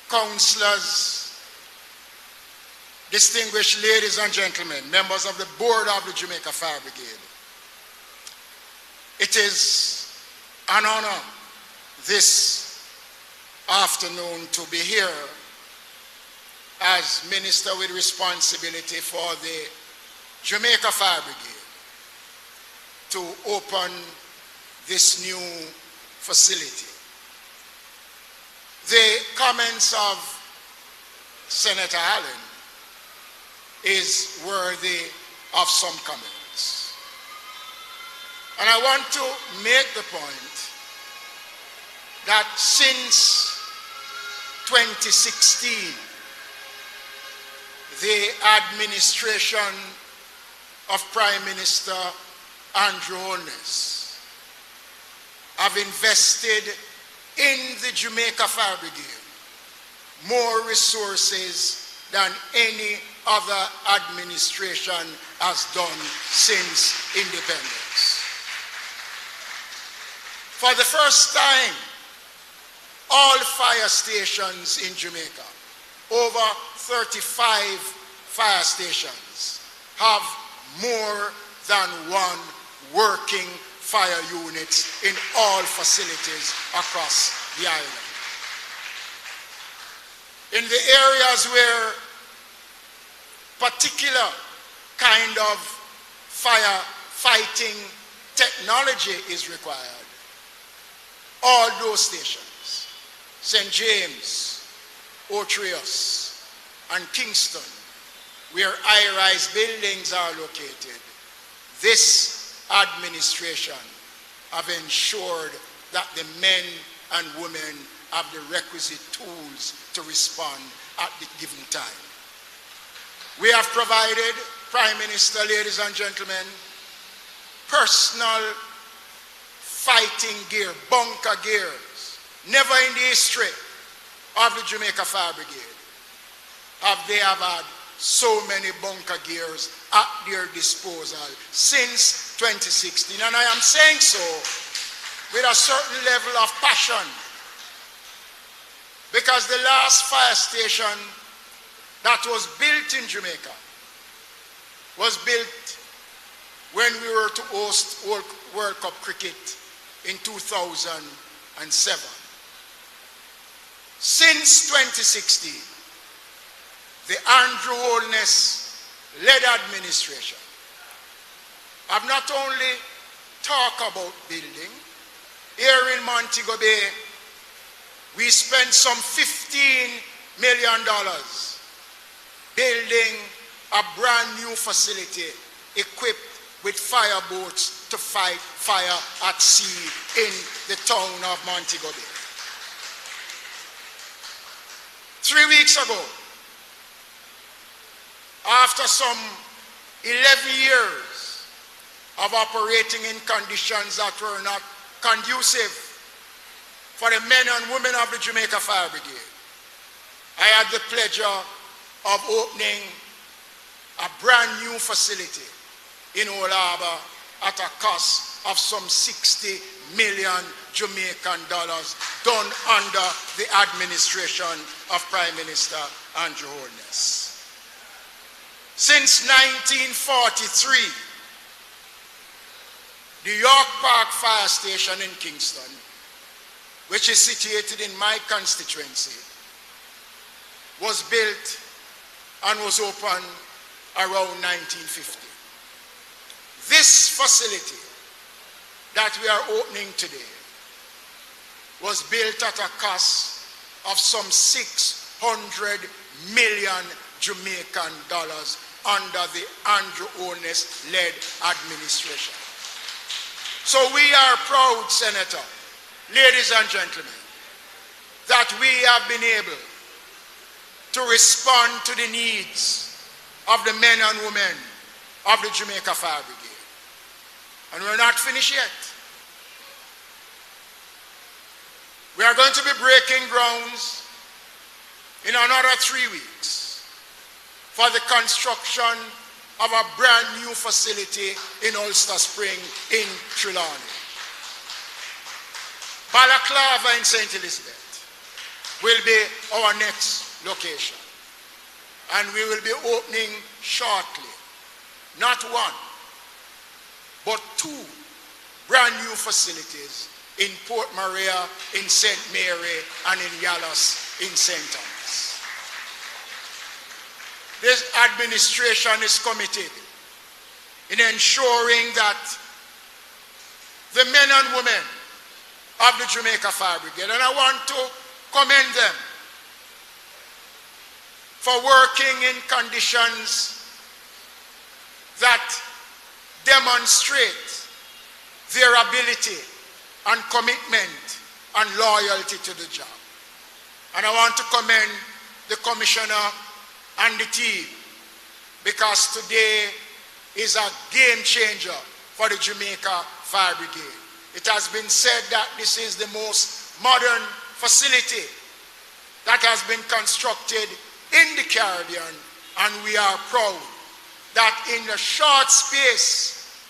Councillors, distinguished ladies and gentlemen, members of the Board of the Jamaica Fire Brigade. It is an honor this afternoon to be here as Minister with responsibility for the Jamaica Fire Brigade to open this new facility. The comments of Senator Allen is worthy of some comments. And I want to make the point that since 2016, the administration of Prime Minister Andrew Holness have invested in the Jamaica Fire Brigade more resources than any other administration has done since independence. For the first time, all fire stations in Jamaica, over 35 fire stations, have more than one working fire units in all facilities across the island. In the areas where particular kind of firefighting technology is required, all those stations, St. James, Otrius, and Kingston, where high-rise buildings are located, this administration have ensured that the men and women have the requisite tools to respond at the given time. We have provided, Prime Minister, ladies and gentlemen, personal fighting gear, bunker gears. Never in the history of the Jamaica Fire Brigade have they had so many bunker gears at their disposal since 2016. And I am saying so with a certain level of passion, because the last fire station that was built in Jamaica was built when we were to host World Cup cricket in 2007. Since 2016, the Andrew Holness-led administration have not only talked about building. Here in Montego Bay, we spent some $15 million building a brand new facility equipped with fireboats to fight fire at sea in the town of Montego Bay. 3 weeks ago, after some 11 years of operating in conditions that were not conducive for the men and women of the Jamaica Fire Brigade, I had the pleasure of opening a brand new facility in Old Harbour at a cost of some 60 million Jamaican dollars, done under the administration of Prime Minister Andrew Holness. Since 1943, the York Park Fire Station in Kingston, which is situated in my constituency, was built and was opened around 1950. This facility that we are opening today was built at a cost of some 600 million Jamaican dollars under the Andrew Holness-led administration. So we are proud, Senator, ladies and gentlemen, that we have been able to respond to the needs of the men and women of the Jamaica Fire Brigade. And we're not finished yet. We are going to be breaking grounds in another 3 weeks for the construction of a brand new facility in Ulster Spring in Trelawney. Balaclava in St. Elizabeth will be our next location. And we will be opening shortly, not one, but 2 brand new facilities in Port Maria, in St. Mary, and in Yallas, in St. Thomas. This administration is committed in ensuring that the men and women of the Jamaica Fire Brigade, and I want to commend them for working in conditions that demonstrate their ability and commitment and loyalty to the job. And I want to commend the Commissioner and the team, because today is a game changer for the Jamaica Fire Brigade. It has been said that this is the most modern facility that has been constructed in the Caribbean, and we are proud that in a short space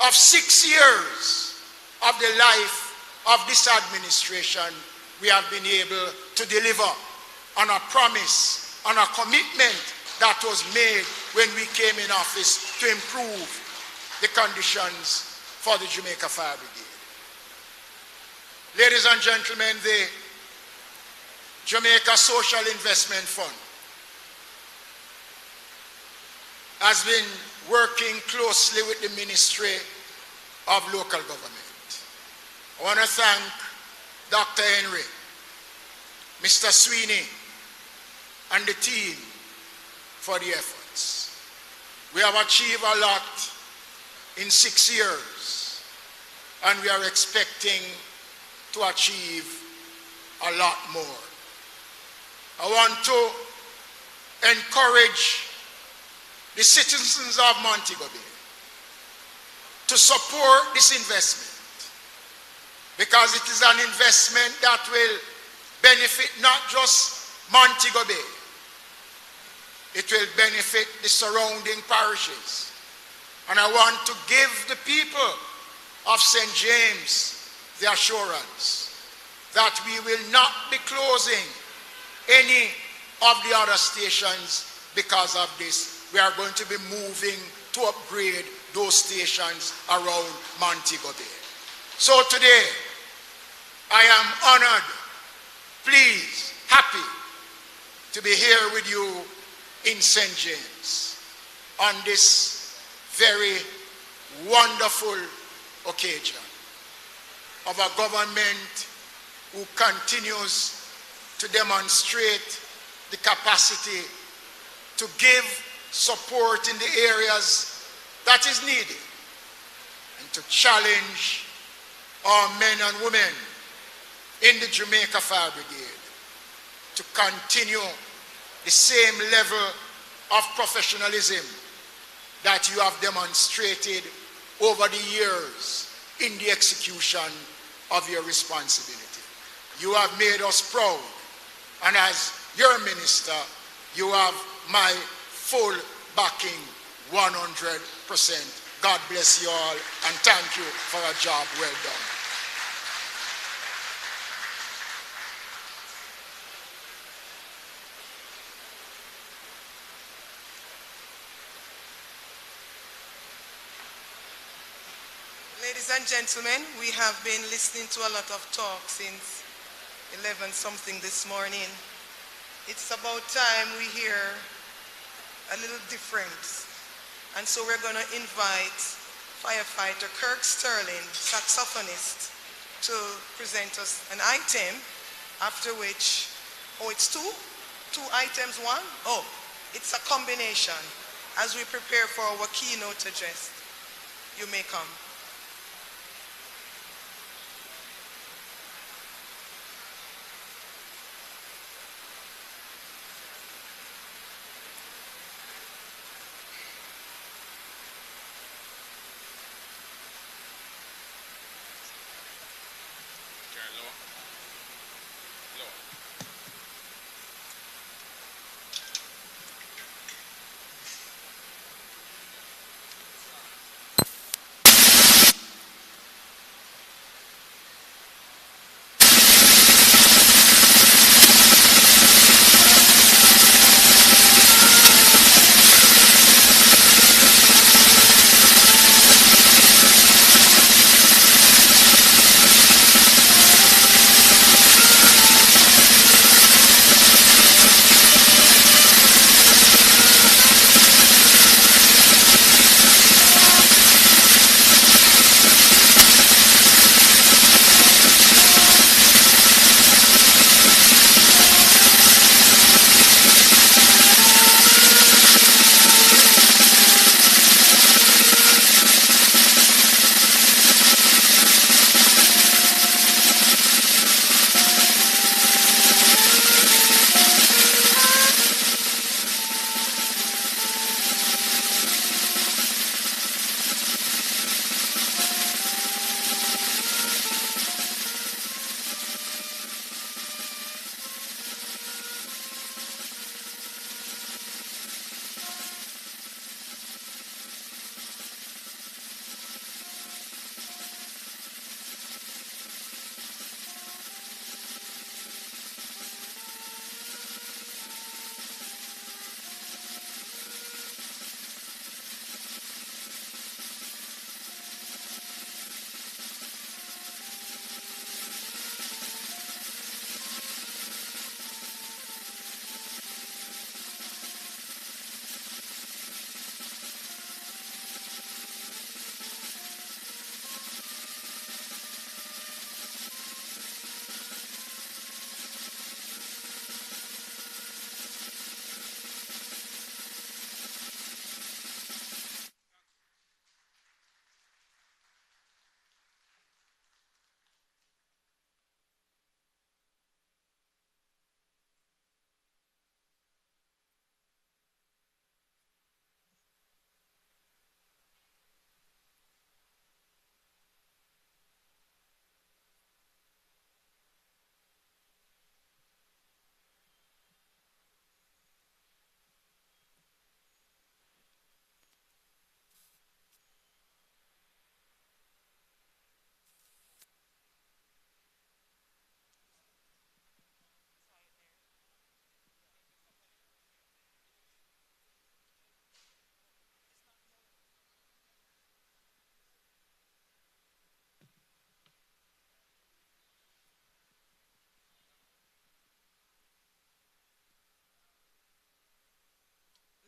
of 6 years of the life of this administration, we have been able to deliver on a promise, on a commitment that was made when we came in office to improve the conditions for the Jamaica Fire Brigade. Ladies and gentlemen, the Jamaica Social Investment Fund has been working closely with the Ministry of Local Government. I want to thank Dr. Henry, Mr. Sweeney, and the team for the efforts. We have achieved a lot in 6 years, and we are expecting to achieve a lot more. I want to encourage the citizens of Montego Bay to support this investment, because it is an investment that will benefit not just Montego Bay, it will benefit the surrounding parishes. And I want to give the people of St. James the assurance that we will not be closing any of the other stations because of this. We are going to be moving to upgrade those stations around Montego Bay. So today, I am honored, pleased, happy to be here with you in St. James on this very wonderful occasion of a government who continues to demonstrate the capacity to give support in the areas that is needed, and to challenge our men and women in the Jamaica Fire Brigade to continue the same level of professionalism that you have demonstrated over the years in the execution of your responsibility. You have made us proud, and as your minister, you have my full backing 100%. God bless you all, and thank you for a job well done. Ladies and gentlemen, we have been listening to a lot of talk since 11 something this morning. It's about time we hear a little different. And so we're going to invite firefighter Kirk Sterling, saxophonist, to present us an item, after which, oh, it's two items, one? Oh, it's a combination. As we prepare for our keynote address, you may come.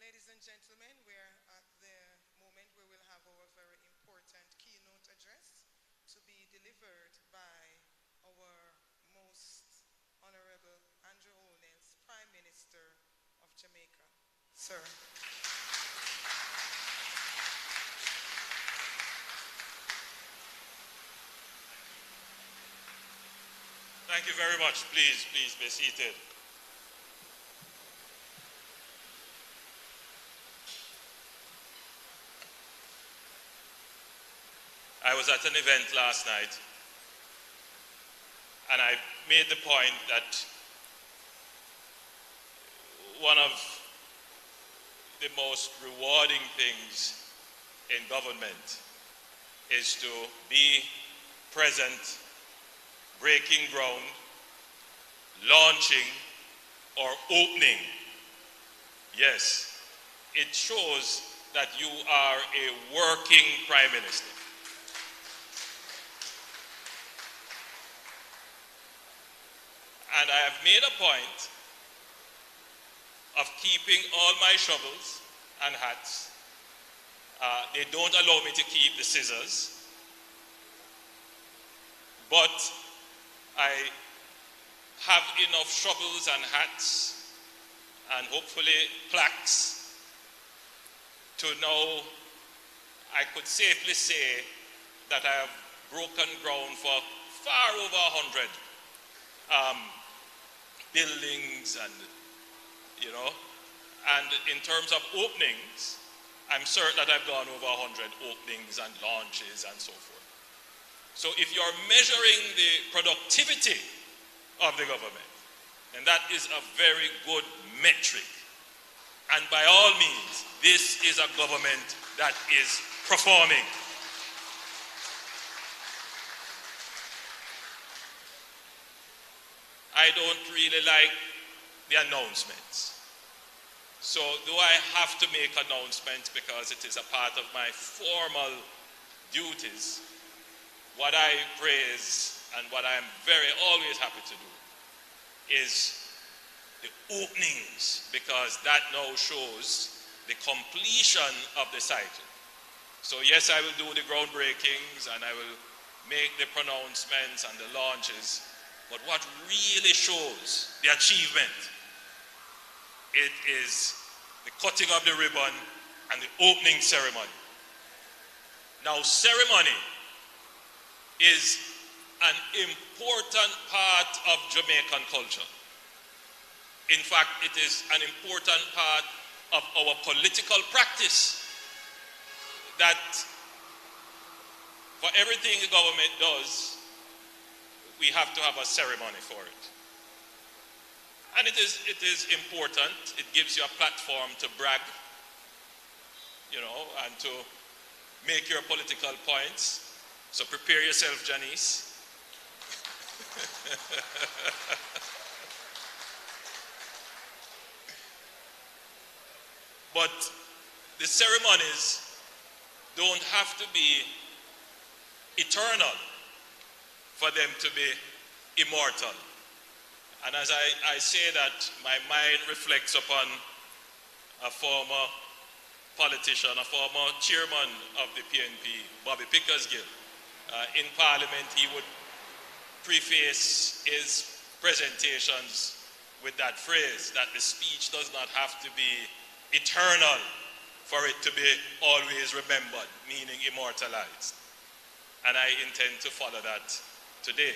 Ladies and gentlemen, we're at the moment where we'll have our very important keynote address to be delivered by our most honorable Andrew Holness, Prime Minister of Jamaica. Sir. Thank you very much. Please be seated. was at an event last night, and I made the point that one of the most rewarding things in government is to be present, breaking ground, launching, or opening. Yes, it shows that you are a working prime minister. And I have made a point of keeping all my shovels and hats. They don't allow me to keep the scissors, but I have enough shovels and hats and hopefully plaques to know I could safely say that I have broken ground for far over 100 buildings and, and in terms of openings, I'm certain that I've gone over 100 openings and launches and so forth. So if you're measuring the productivity of the government, and that is a very good metric. And by all means, this is a government that is performing. I don't really like the announcements. So do I have to make announcements because it is a part of my formal duties? What I praise and what I'm always happy to do is the openings, because that now shows the completion of the cycle. So yes, I will do the groundbreakings and I will make the pronouncements and the launches, but what really shows the achievement, it is the cutting of the ribbon and the opening ceremony. Now, ceremony is an important part of Jamaican culture. In fact, it is an important part of our political practice that for everything the government does, we have to have a ceremony for it. And it is important. It gives you a platform to brag, and to make your political points. So prepare yourself, Janice. But the ceremonies don't have to be eternal for them to be immortal. And as I say that, my mind reflects upon a former politician, a former chairman of the PNP, Bobby Pickersgill. In Parliament, he would preface his presentations with that phrase, that the speech does not have to be eternal for it to be always remembered, meaning immortalized. And I intend to follow that today.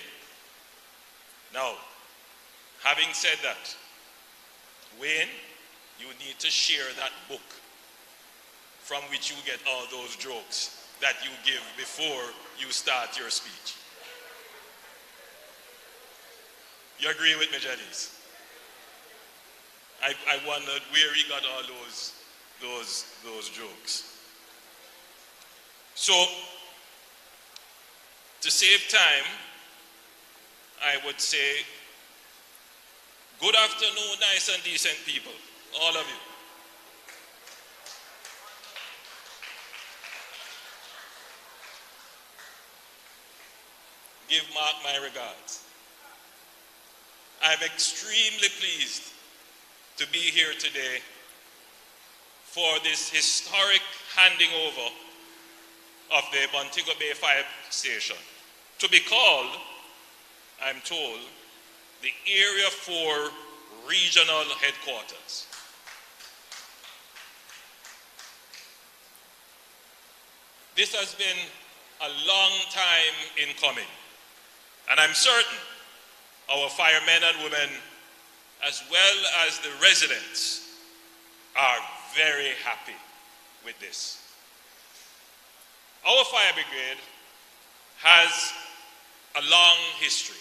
Now, having said that, Wayne, you need to share that book from which you get all those jokes that you give before you start your speech. You agree with me, Janice? I wondered where he got all those jokes. So, to save time, I would say, good afternoon, nice and decent people, all of you. Give Mark my regards. I'm extremely pleased to be here today for this historic handing over of the Montego Bay Fire Station, to be called, I'm told, the Area 4 Regional Headquarters. This has been a long time in coming, and I'm certain our firemen and women, as well as the residents, are very happy with this. Our fire brigade has a long history,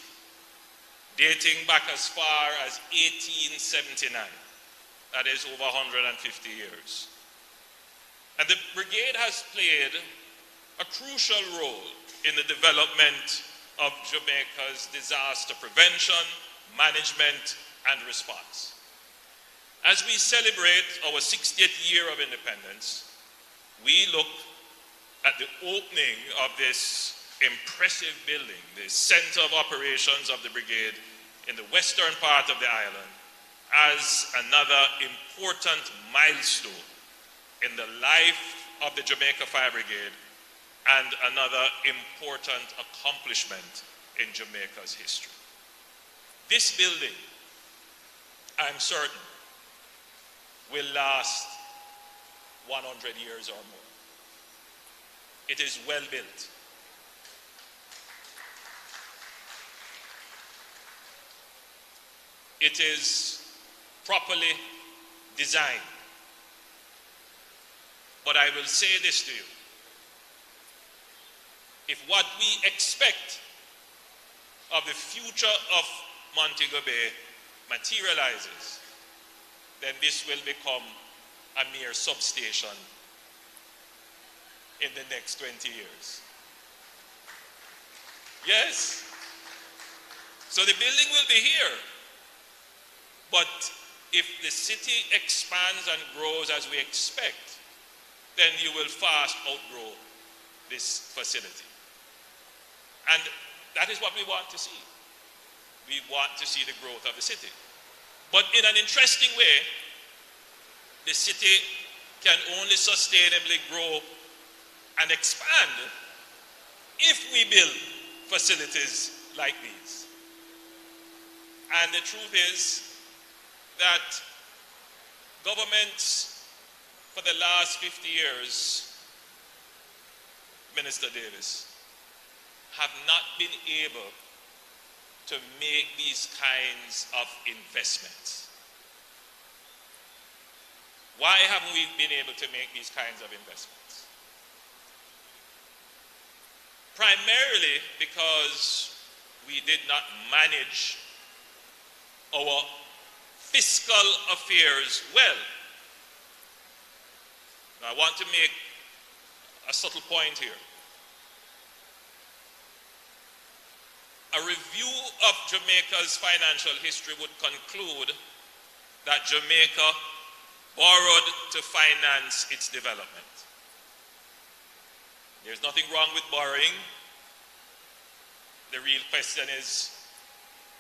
dating back as far as 1879. That is over 150 years. And the brigade has played a crucial role in the development of Jamaica's disaster prevention, management, and response. As we celebrate our 60th year of independence, we look at the opening of this impressive building, the center of operations of the brigade in the western part of the island, as another important milestone in the life of the Jamaica Fire Brigade and another important accomplishment in Jamaica's history. This building, I'm certain, will last 100 years or more. It is well built. It is properly designed. But I will say this to you. If what we expect of the future of Montego Bay materializes, then this will become a mere substation in the next 20 years. Yes. So the building will be here. But if the city expands and grows as we expect, then you will fast outgrow this facility. And that is what we want to see. We want to see the growth of the city. But in an interesting way, the city can only sustainably grow and expand if we build facilities like these. And the truth is that governments for the last 50 years, Minister Davis, have not been able to make these kinds of investments. Why haven't we been able to make these kinds of investments? Primarily because we did not manage our fiscal affairs well. Now, I want to make a subtle point here. A review of Jamaica's financial history would conclude that Jamaica borrowed to finance its development. There's nothing wrong with borrowing. The real question is,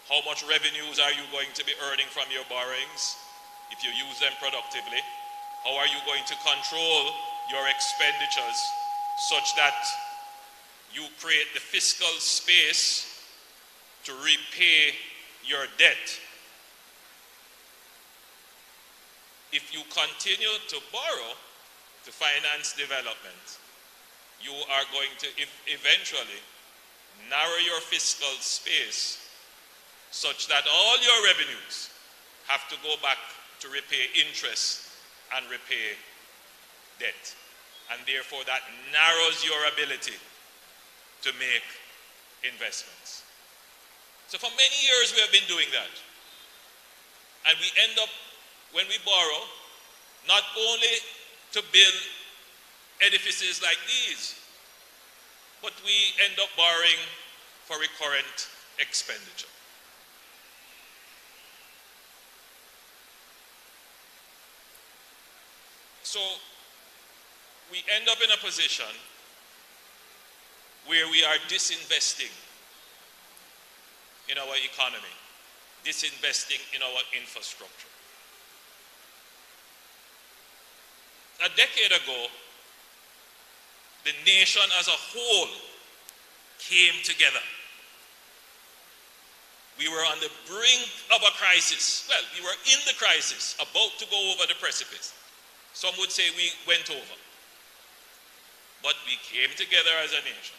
how much revenues are you going to be earning from your borrowings if you use them productively? How are you going to control your expenditures such that you create the fiscal space to repay your debt? If you continue to borrow to finance development, you are going to eventually narrow your fiscal space such that all your revenues have to go back to repay interest and repay debt. And therefore that narrows your ability to make investments. So for many years we have been doing that. And we end up, when we borrow, not only to build edifices like these, but we end up borrowing for recurrent expenditure. So we end up in a position where we are disinvesting in our economy, disinvesting in our infrastructure. A decade ago, the nation as a whole came together. We were on the brink of a crisis. Well, we were in the crisis, about to go over the precipice. Some would say we went over. But we came together as a nation.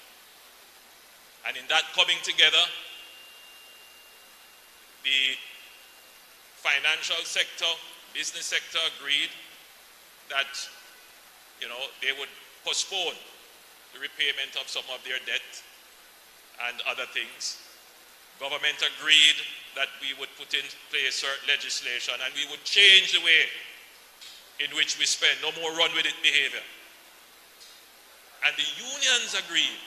And in that coming together, the financial sector, business sector agreed that, they would postpone the repayment of some of their debt and other things. Government agreed that we would put in place certain legislation and we would change the way in which we spend, no more run with it behavior. And the unions agreed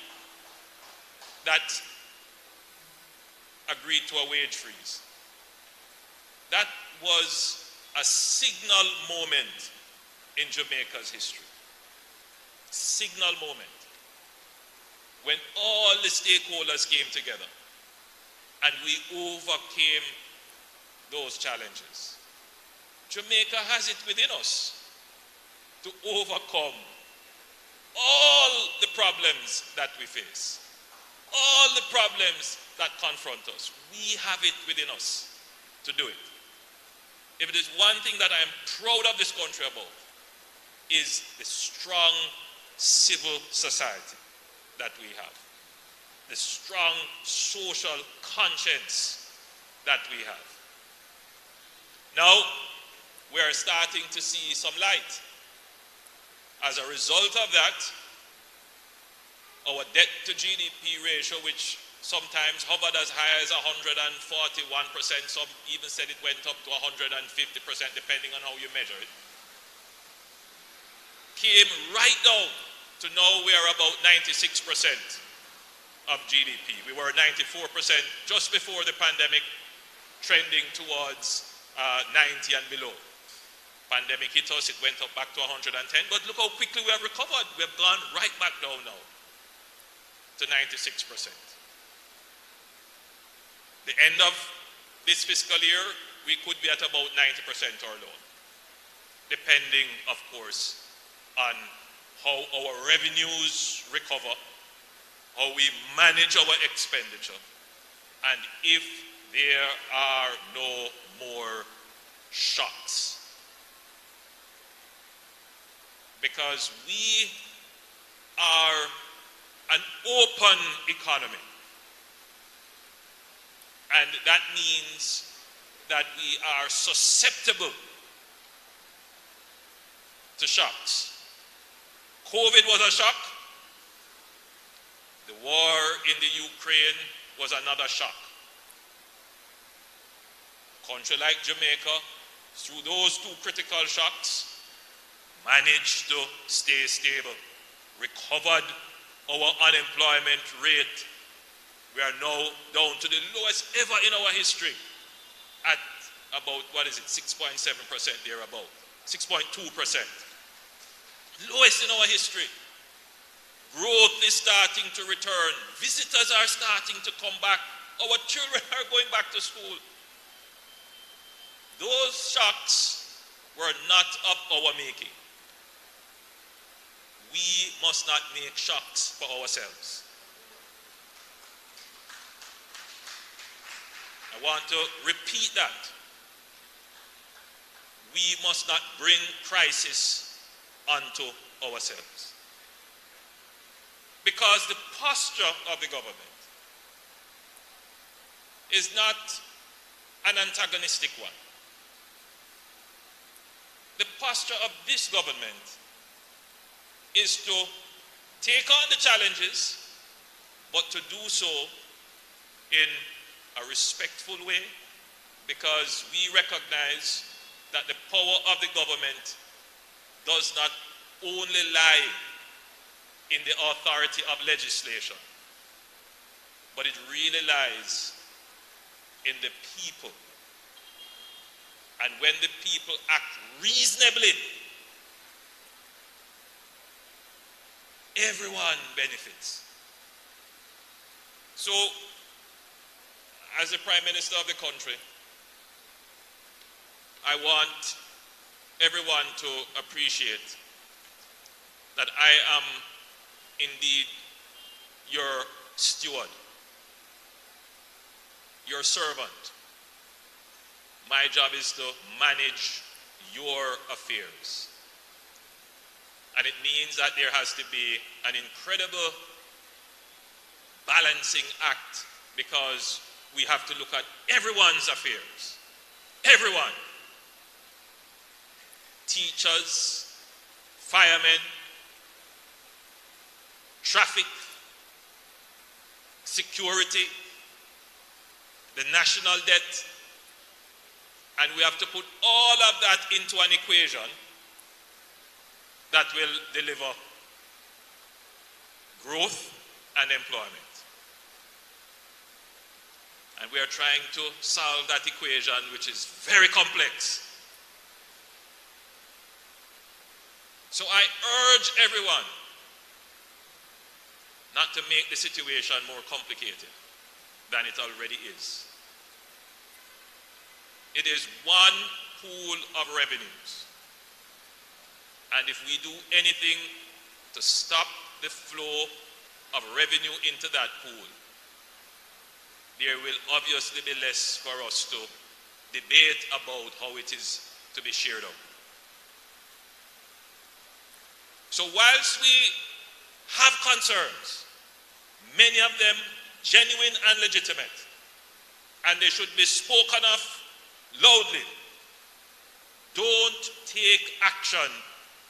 to a wage freeze. That was a signal moment in Jamaica's history. Signal moment. When all the stakeholders came together and we overcame those challenges. Jamaica has it within us to overcome all the problems that we face, all the problems that confront us. We have it within us to do it. If it is one thing that I am proud of this country about, is the strong civil society that we have, the strong social conscience that we have. Now, we are starting to see some light. As a result of that, our debt to GDP ratio, which sometimes hovered as high as 141%, some even said it went up to 150%, depending on how you measure it, came right down to now we are about 96% of GDP. We were 94% just before the pandemic, trending towards 90 and below. Pandemic hit us, it went up back to 110, but look how quickly we have recovered. We have gone right back down now to 96%. The end of this fiscal year, we could be at about 90% or lower, depending, of course, on how our revenues recover, how we manage our expenditure, and if there are no more shocks. Because we are an open economy. And that means that we are susceptible to shocks. COVID was a shock. The war in the Ukraine was another shock. A country like Jamaica, through those two critical shocks, managed to stay stable, recovered our unemployment rate. We are now down to the lowest ever in our history at about, 6.7% thereabout, 6.2%. Lowest in our history. Growth is starting to return. Visitors are starting to come back. Our children are going back to school. Those shocks were not of our making. We must not make shocks for ourselves. I want to repeat that. We must not bring crisis onto ourselves. Because the posture of the government is not an antagonistic one. The posture of this government is to take on the challenges, but to do so in a respectful way, because we recognize that the power of the government does not only lie in the authority of legislation, but it really lies in the people. And when the people act reasonably, everyone benefits. So, as the Prime Minister of the country, I want everyone to appreciate that I am indeed your steward, your servant. My job is to manage your affairs. And it means that there has to be an incredible balancing act, because we have to look at everyone's affairs. Everyone. Teachers, firemen, traffic, security, the national debt, and we have to put all of that into an equation that will deliver growth and employment. And we are trying to solve that equation, which is very complex. So I urge everyone not to make the situation more complicated than it already is. It is one pool of revenues. And if we do anything to stop the flow of revenue into that pool, there will obviously be less for us to debate about how it is to be shared out. So whilst we have concerns, many of them genuine and legitimate, and they should be spoken of loudly, don't take action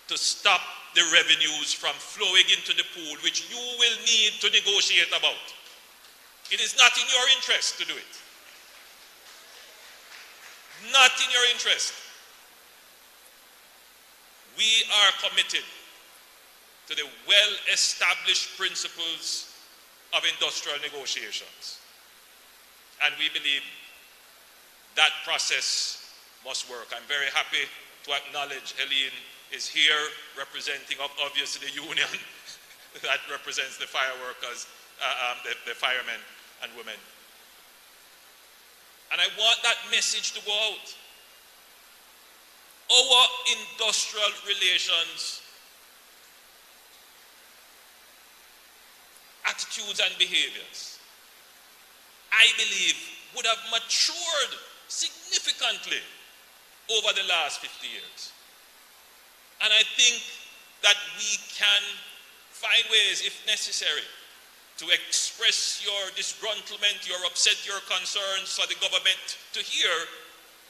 to stop the revenues from flowing into the pool, which you will need to negotiate about. It is not in your interest to do it. Not in your interest. We are committed to the well-established principles of industrial negotiations. And we believe that process must work. I'm very happy to acknowledge Helene is here representing obviously the union that represents the fire workers, the firemen and women. And I want that message to go out. Our industrial relations, attitudes and behaviors, I believe, would have matured significantly over the last 50 years. And I think that we can find ways, if necessary, to express your disgruntlement, your upset, your concerns for the government to hear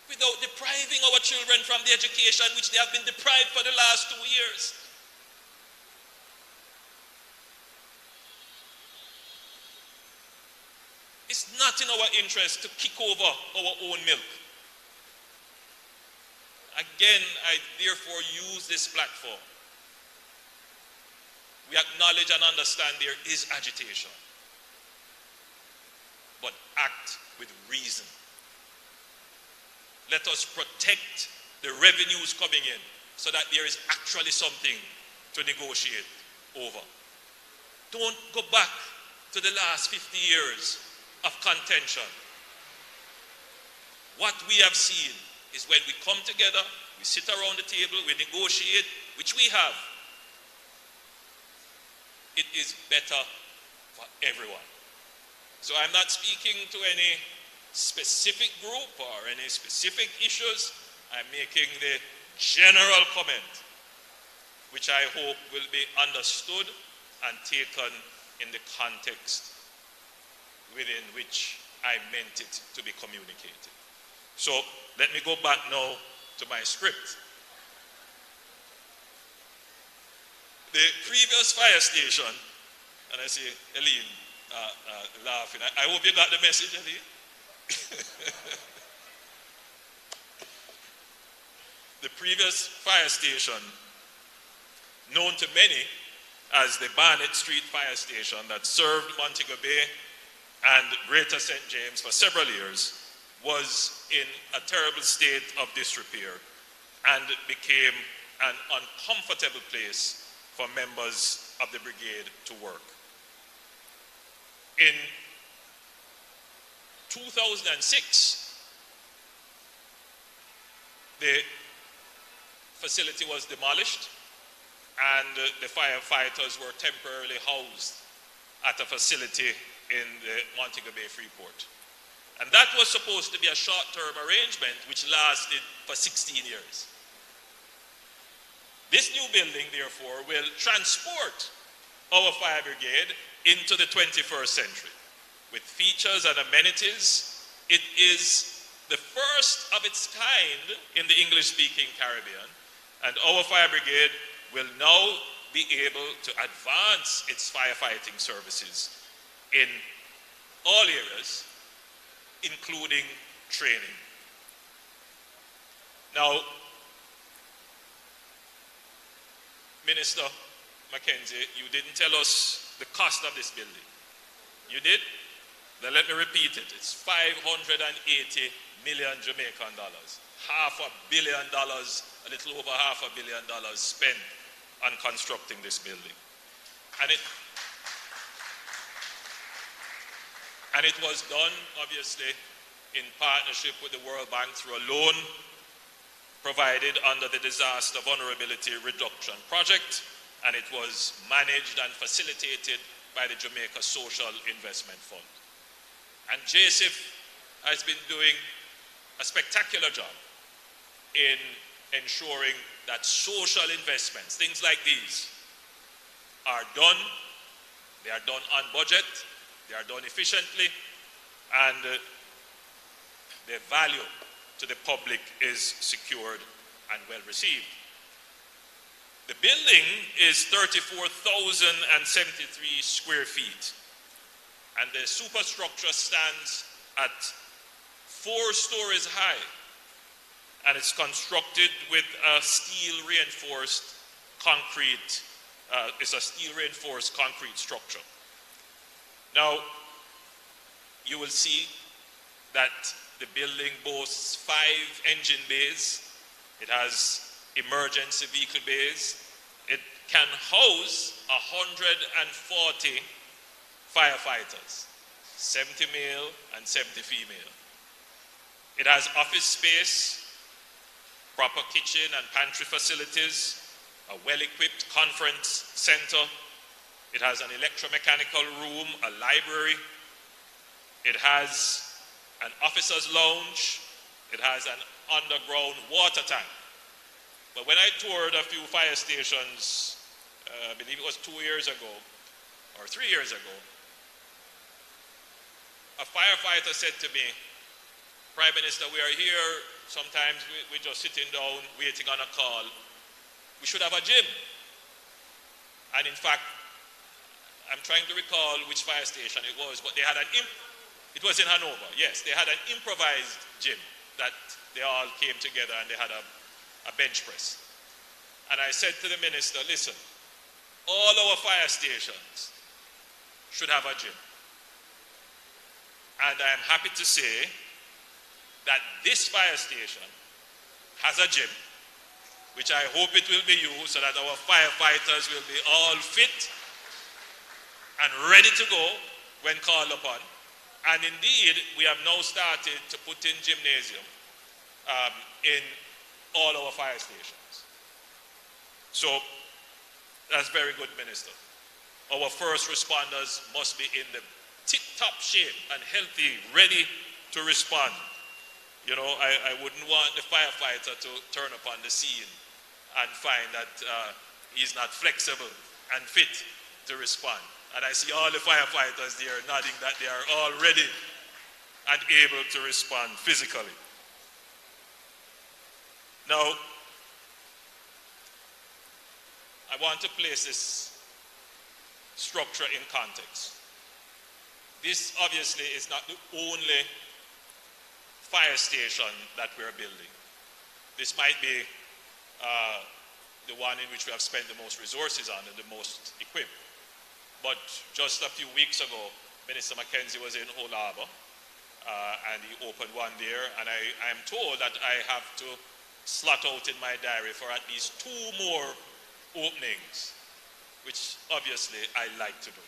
without depriving our children from the education which they have been deprived for the last 2 years. It's not in our interest to kick over our own milk. Again, I therefore use this platform. We acknowledge and understand there is agitation, but act with reason. Let us protect the revenues coming in so that there is actually something to negotiate over. Don't go back to the last 50 years of contention. What we have seen is when we come together, we sit around the table, we negotiate, which we have, it is better for everyone. So I'm not speaking to any specific group or any specific issues. I'm making the general comment, which I hope will be understood and taken in the context within which I meant it to be communicated. So let me go back now to my script. The previous fire station, and I see Helene laughing. I hope you got the message, Helene. The previous fire station, known to many as the Barnett Street Fire Station that served Montego Bay and Greater St. James for several years, was in a terrible state of disrepair and became an uncomfortable place for members of the brigade to work. In 2006, the facility was demolished and the firefighters were temporarily housed at a facility in the Montego Bay Freeport. And that was supposed to be a short-term arrangement which lasted for 16 years. This new building, therefore, will transport our fire brigade into the 21st century. With features and amenities, it is the first of its kind in the English-speaking Caribbean, and our fire brigade will now be able to advance its firefighting services in all areas, including training. Now, Minister Mackenzie, you didn't tell us the cost of this building. You did? Then let me repeat it. It's 580 million Jamaican dollars. $500 million, a little over $500 million spent on constructing this building. And it was done, obviously, in partnership with the World Bank through a loan provided under the Disaster Vulnerability Reduction Project, and it was managed and facilitated by the Jamaica Social Investment Fund. And JSIF has been doing a spectacular job in ensuring that social investments, things like these, are done. They are done on budget, they are done efficiently, and their value to the public is secured and well received. The building is 34,073 square feet, and the superstructure stands at 4 stories high, and it's constructed with a steel-reinforced concrete. It's a steel-reinforced concrete structure. Now, you will see that the building boasts 5 engine bays. It has emergency vehicle bays. It can house 140 firefighters, 70 male and 70 female. It has office space, proper kitchen and pantry facilities, a well-equipped conference center. It has an electromechanical room, a library. It has an officer's lounge. It has an underground water tank. But when I toured a few fire stations, I believe it was 2 years ago, or 3 years ago, a firefighter said to me, "Prime Minister, we are here, sometimes we're just sitting down, waiting on a call. We should have a gym." And in fact, I'm trying to recall which fire station it was, but they had it was in Hanover, yes. They had an improvised gym that they all came together and they had a bench press. And I said to the minister, listen, all our fire stations should have a gym. And I am happy to say that this fire station has a gym, which I hope it will be used so that our firefighters will be all fit and ready to go when called upon. And indeed, we have now started to put in gymnasium in all our fire stations. So that's very good, Minister. Our first responders must be in the tip-top shape and healthy, ready to respond. You know, I wouldn't want the firefighter to turn upon the scene and find that he's not flexible and fit to respond. And I see all the firefighters there nodding that they are all ready and able to respond physically. Now, I want to place this structure in context. This obviously is not the only fire station that we're building. This might be the one in which we have spent the most resources on and the most equipped. But just a few weeks ago, Minister Mackenzie was in Old Harbour, and he opened one there, and I am told that I have to slot out in my diary for at least 2 more openings, which obviously I like to do.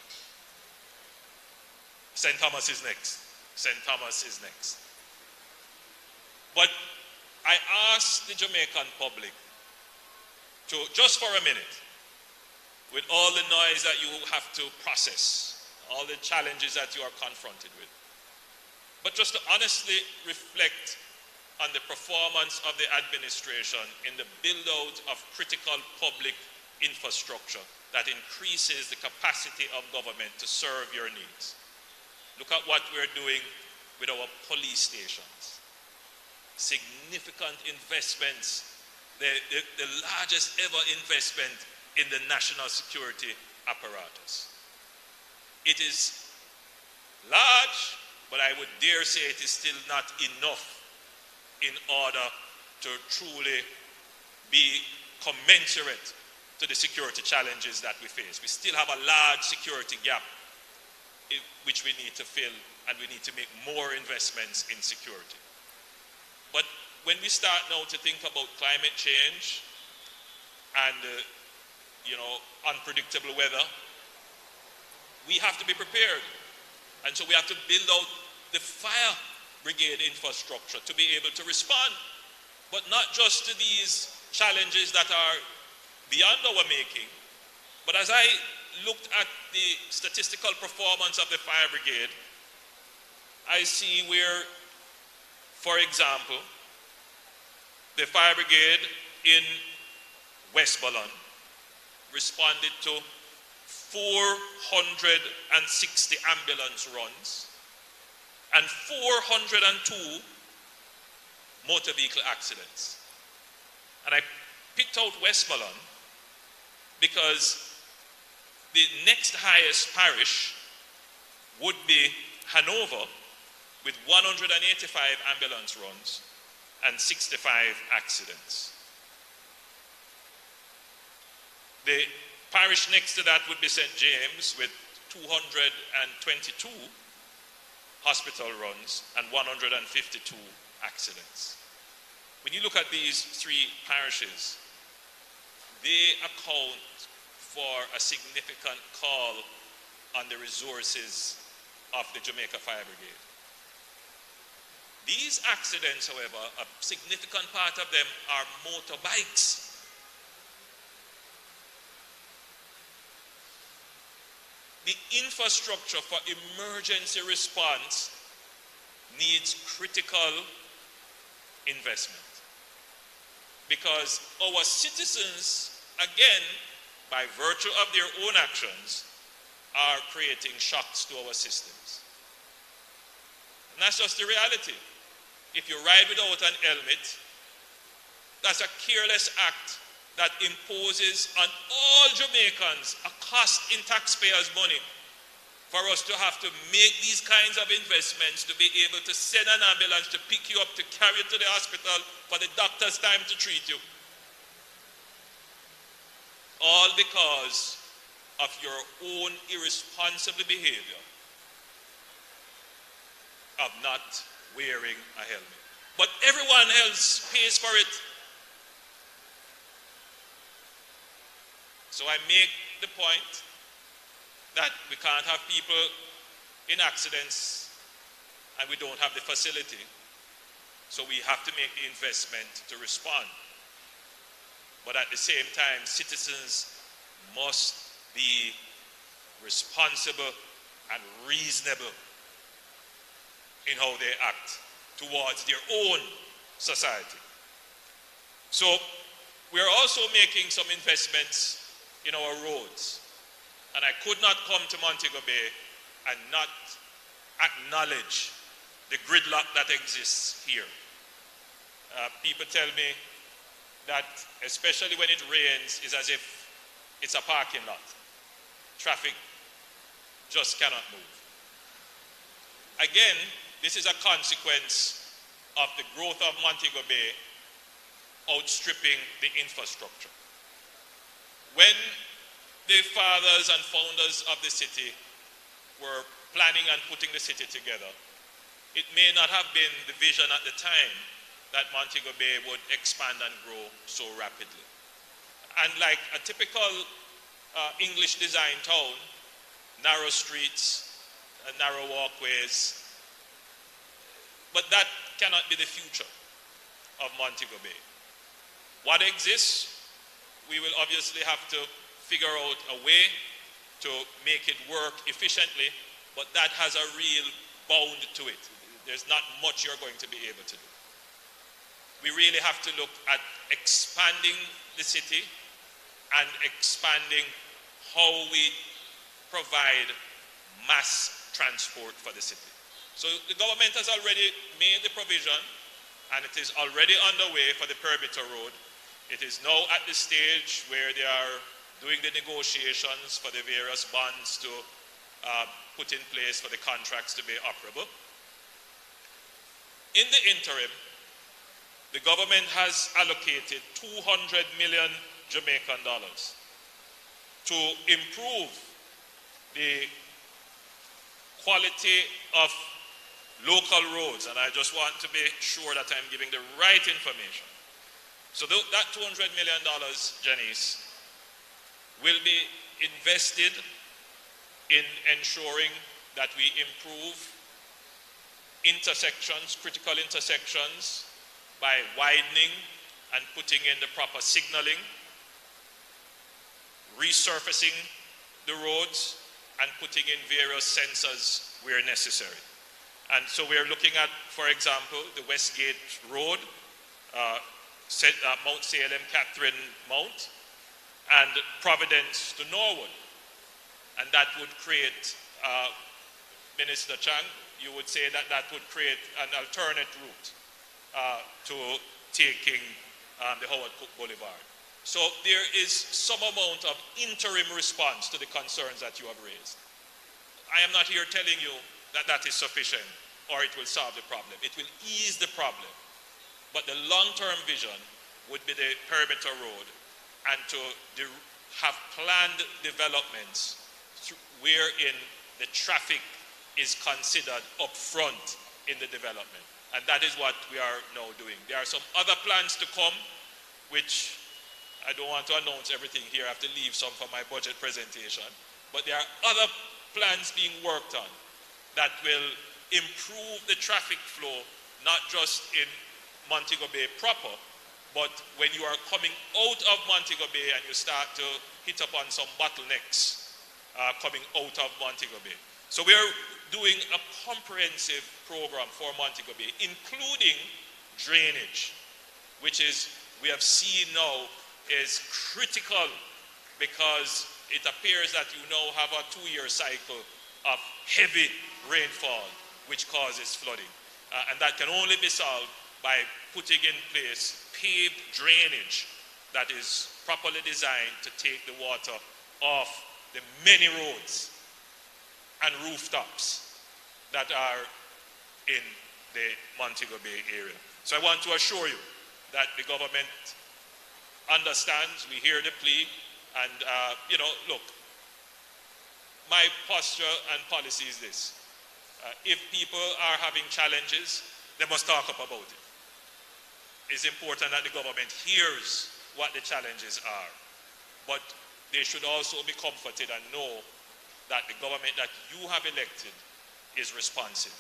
St. Thomas is next. St. Thomas is next. But I ask the Jamaican public to, just for a minute, with all the noise that you have to process, all the challenges that you are confronted with, but just to honestly reflect on the performance of the administration in the build-out of critical public infrastructure that increases the capacity of government to serve your needs. Look at what we're doing with our police stations. Significant investments, the largest ever investment in the national security apparatus. It is large, but I would dare say it is still not enough in order to truly be commensurate to the security challenges that we face. We still have a large security gap which we need to fill, and we need to make more investments in security. But when we start now to think about climate change and unpredictable weather, we have to be prepared. And so we have to build out the fire brigade infrastructure to be able to respond, but not just to these challenges that are beyond our making. But as I looked at the statistical performance of the fire brigade, I see where, for example, the fire brigade in West Bolon responded to 460 ambulance runs and 402 motor vehicle accidents. And I picked out West Bolon because the next highest parish would be Hanover with 185 ambulance runs and 65 accidents. The parish next to that would be St. James with 222 hospital runs and 152 accidents. When you look at these three parishes, they account for a significant call on the resources of the Jamaica Fire Brigade. These accidents, however, a significant part of them are motorbikes. The infrastructure for emergency response needs critical investment because our citizens, again, by virtue of their own actions, are creating shocks to our systems. And that's just the reality. If you ride without an helmet, that's a careless act that imposes on all Jamaicans a cost in taxpayers' money for us to have to make these kinds of investments to be able to send an ambulance to pick you up, to carry you to the hospital, for the doctor's time to treat you. All because of your own irresponsible behavior of not wearing a helmet. But everyone else pays for it. So I make the point that we can't have people in accidents and we don't have the facility. So we have to make the investment to respond. But at the same time, citizens must be responsible and reasonable in how they act towards their own society. So we're also making some investments in our roads. And I could not come to Montego Bay and not acknowledge the gridlock that exists here. People tell me that, especially when it rains, it's as if it's a parking lot. Traffic just cannot move. Again, this is a consequence of the growth of Montego Bay outstripping the infrastructure. When the fathers and founders of the city were planning and putting the city together, it may not have been the vision at the time that Montego Bay would expand and grow so rapidly. And like a typical English design town, narrow streets, narrow walkways, but that cannot be the future of Montego Bay. What exists, we will obviously have to figure out a way to make it work efficiently, but that has a real bound to it. There's not much you're going to be able to do. We really have to look at expanding the city and expanding how we provide mass transport for the city. So the government has already made the provision, and it is already underway for the perimeter road. It is now at the stage where they are doing the negotiations for the various bonds to put in place for the contracts to be operable. In the interim, the government has allocated 200 million Jamaican dollars to improve the quality of local roads, and I just want to be sure that I'm giving the right information. So that $200 million, Janice, will be invested in ensuring that we improve intersections, critical intersections, by widening and putting in the proper signaling, resurfacing the roads, and putting in various sensors where necessary. And so we're looking at, for example, the Westgate Road, Mount Salem, Catherine Mount, and Providence to Norwood. And that would create, Minister Chang, you would say that that would create an alternate route to taking the Howard Cook Boulevard. So there is some amount of interim response to the concerns that you have raised. I am not here telling you that that is sufficient or it will solve the problem. It will ease the problem. But the long-term vision would be the perimeter road and to have planned developments wherein the traffic is considered up front in the development. And that is what we are now doing. There are some other plans to come, which I don't want to announce everything here. I have to leave some for my budget presentation. But there are other plans being worked on that will improve the traffic flow, not just in Montego Bay proper, but when you are coming out of Montego Bay and you start to hit upon some bottlenecks coming out of Montego Bay. So we are doing a comprehensive program for Montego Bay, including drainage, which is, we have seen now, is critical because it appears that you now have a 2-year cycle of heavy rainfall, which causes flooding. And that can only be solved by putting in place paved drainage that is properly designed to take the water off the many roads and rooftops that are in the Montego Bay area. So I want to assure you that the government understands, we hear the plea, and look, my posture and policy is this. If people are having challenges, they must talk up about it. It's important that the government hears what the challenges are, but they should also be comforted and know that the government that you have elected is responsive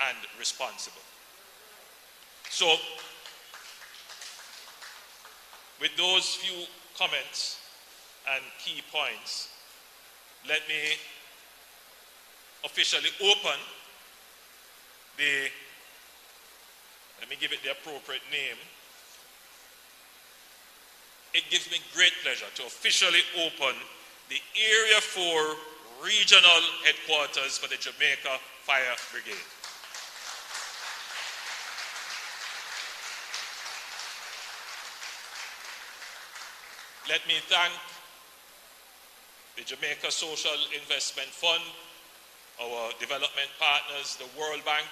and responsible. So, with those few comments and key points, let me officially open let me give it the appropriate name. It gives me great pleasure to officially open the Area 4 Regional Headquarters for the Jamaica Fire Brigade. Let me thank the Jamaica Social Investment Fund, our development partners, the World Bank,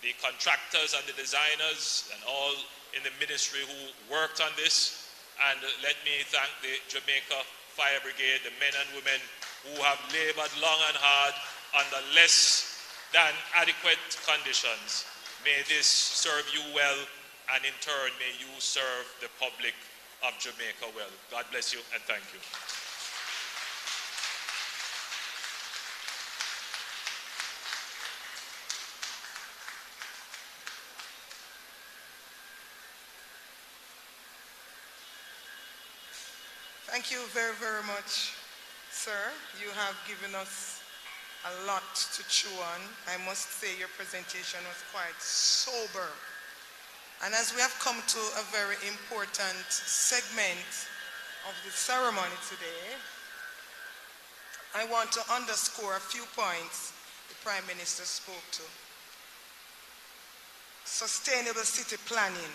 the contractors and the designers, and all in the ministry who worked on this. And let me thank the Jamaica Fire Brigade, the men and women who have labored long and hard under less than adequate conditions. May this serve you well, and in turn, may you serve the public of Jamaica well. God bless you, and thank you. Thank you very, very much, sir. You have given us a lot to chew on. I must say your presentation was quite sober. And as we have come to a very important segment of the ceremony today, I want to underscore a few points the Prime Minister spoke to. Sustainable city planning,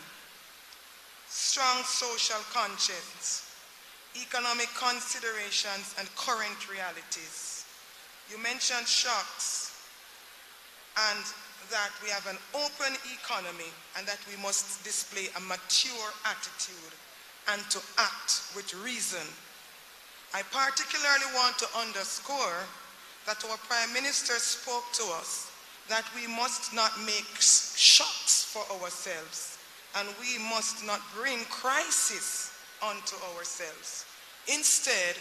strong social conscience, economic considerations and current realities, You mentioned shocks and that we have an open economy and that we must display a mature attitude and to act with reason. I particularly want to underscore that our Prime Minister spoke to us that we must not make shocks for ourselves and we must not bring crisis onto ourselves. Instead,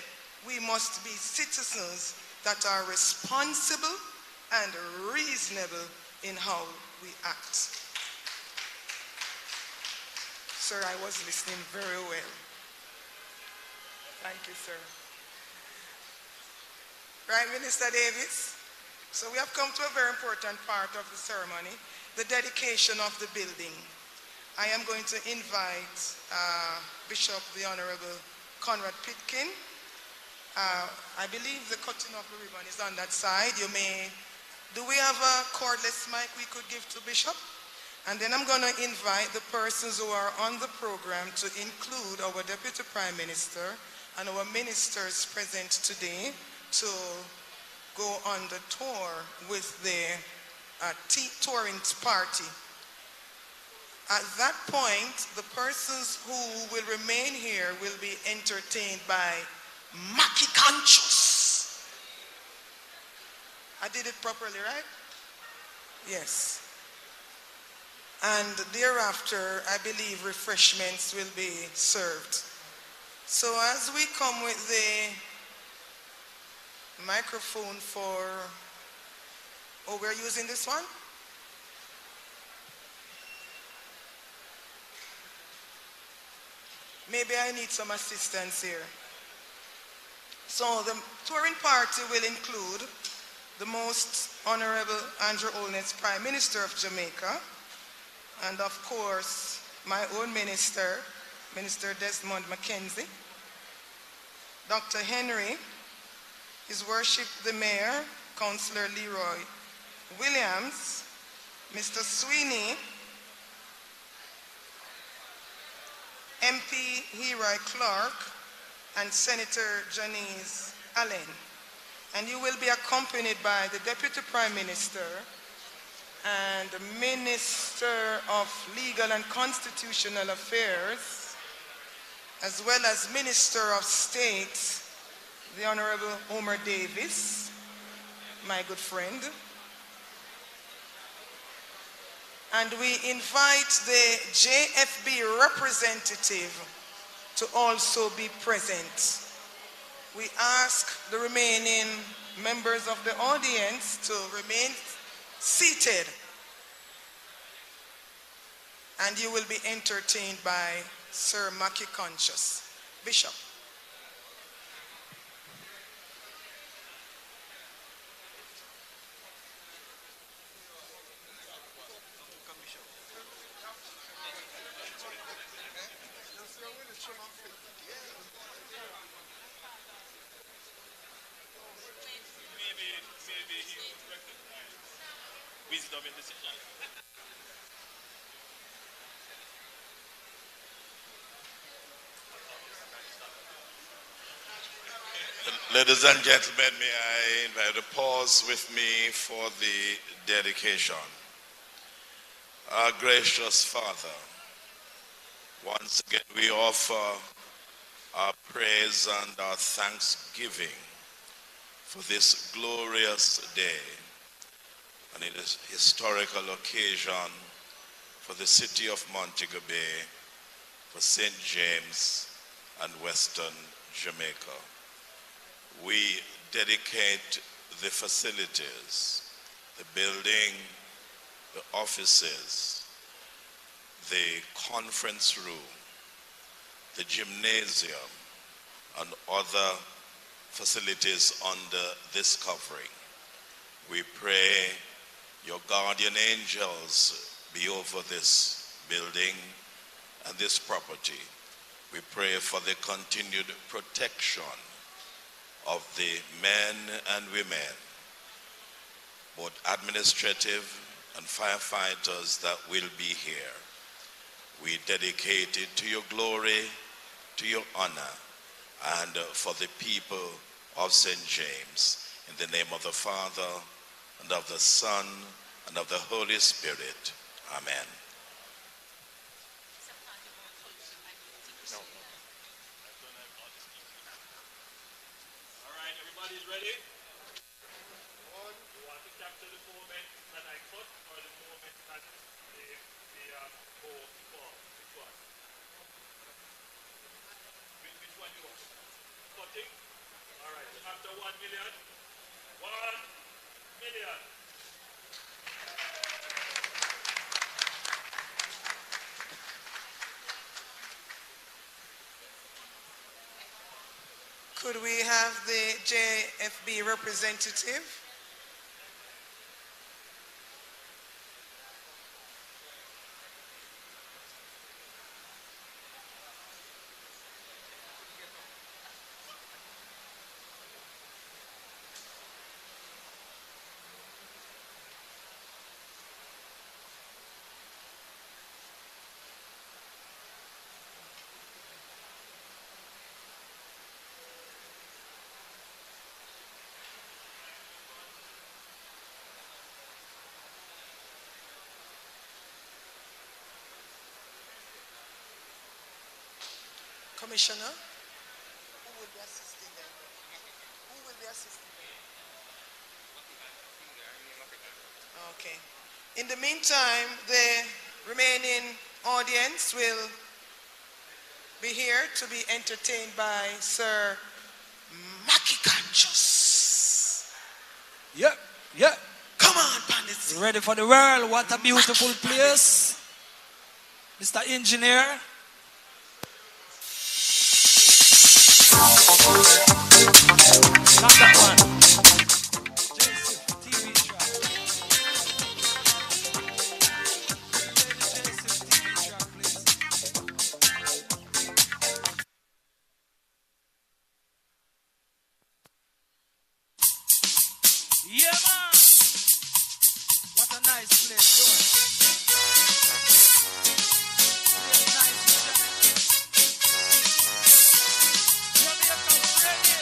we must be citizens that are responsible and reasonable in how we act. Sir, I was listening very well. Thank you, sir. Right, Minister Davis? So we have come to a very important part of the ceremony, the dedication of the building. I am going to invite Bishop the Honorable Conrad Pitkin. I believe the cutting of the ribbon is on that side. Do we have a cordless mic we could give to Bishop? And then I'm going to invite the persons who are on the program to include our Deputy Prime Minister and our ministers present today to go on the tour with the touring party. At that point, the persons who will remain here will be entertained by Maki Conchos. I did it properly, right? Yes. And thereafter, I believe refreshments will be served. So as we come with the microphone for, oh, we're using this one? Maybe I need some assistance here. So the touring party will include the Most Honorable Andrew Holness, Prime Minister of Jamaica, and of course, my own minister, Minister Desmond Mackenzie, Dr. Henry, His Worship the Mayor, Councillor Leroy Williams, Mr. Sweeney, MP Heroy Clark, and Senator Janice Allen. And you will be accompanied by the Deputy Prime Minister and the Minister of Legal and Constitutional Affairs, as well as Minister of State, the Honorable Homer Davis, my good friend. And we invite the JFB representative to also be present. We ask the remaining members of the audience to remain seated. And you will be entertained by Sir Maki Conchos. Bishop. Maybe he would recognize wisdom in decision. Ladies and gentlemen, may I invite you to pause with me for the dedication. Our gracious Father, once again we offer our praise and our thanksgiving for this glorious day and in this historical occasion for the city of Montego Bay, for St. James and Western Jamaica. We dedicate the facilities, the building, the offices, the conference room, the gymnasium, and other facilities under this covering. We pray your guardian angels be over this building and this property. We pray for the continued protection of the men and women, both administrative and firefighters that will be here. We dedicate it to your glory, to your honor, and for the people of St. James. In the name of the Father, and of the Son, and of the Holy Spirit. Amen. All right, everybody's ready? You want to capture the moment that I cut or the moment that the bow falls? Which one? Which one you want? Cutting? All right, after 1 million. 1 million. Could we have the JFB representative? Commissioner, who will be assisting them? Who will be assisting them? Okay. In the meantime, the remaining audience will be here to be entertained by Sir Mackie Conscious. Yep. Come on, bandits. Ready for the world? What a beautiful place. Mr. Engineer. Not that one. TV track. TV track, please. Yeah, man. What a nice place, doing. Nice, Jamaica, ready.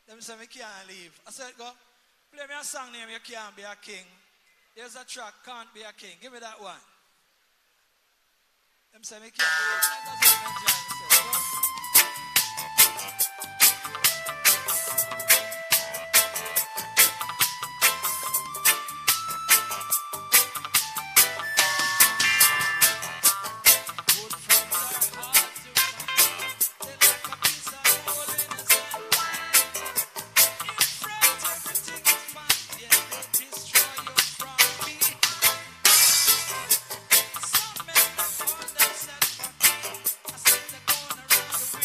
Them say me can't leave. I said, go, play me a song name, You Can't Be a King. There's a track, Can't Be a King. Give me that one. Them say me can't do it. That's what I'm trying to say. Good friends are hard to find. They lack a piece of holiness and wine. In front, everything is fine. Yet they destroy you from behind. Some men that call themselves I said they're going around the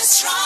strong.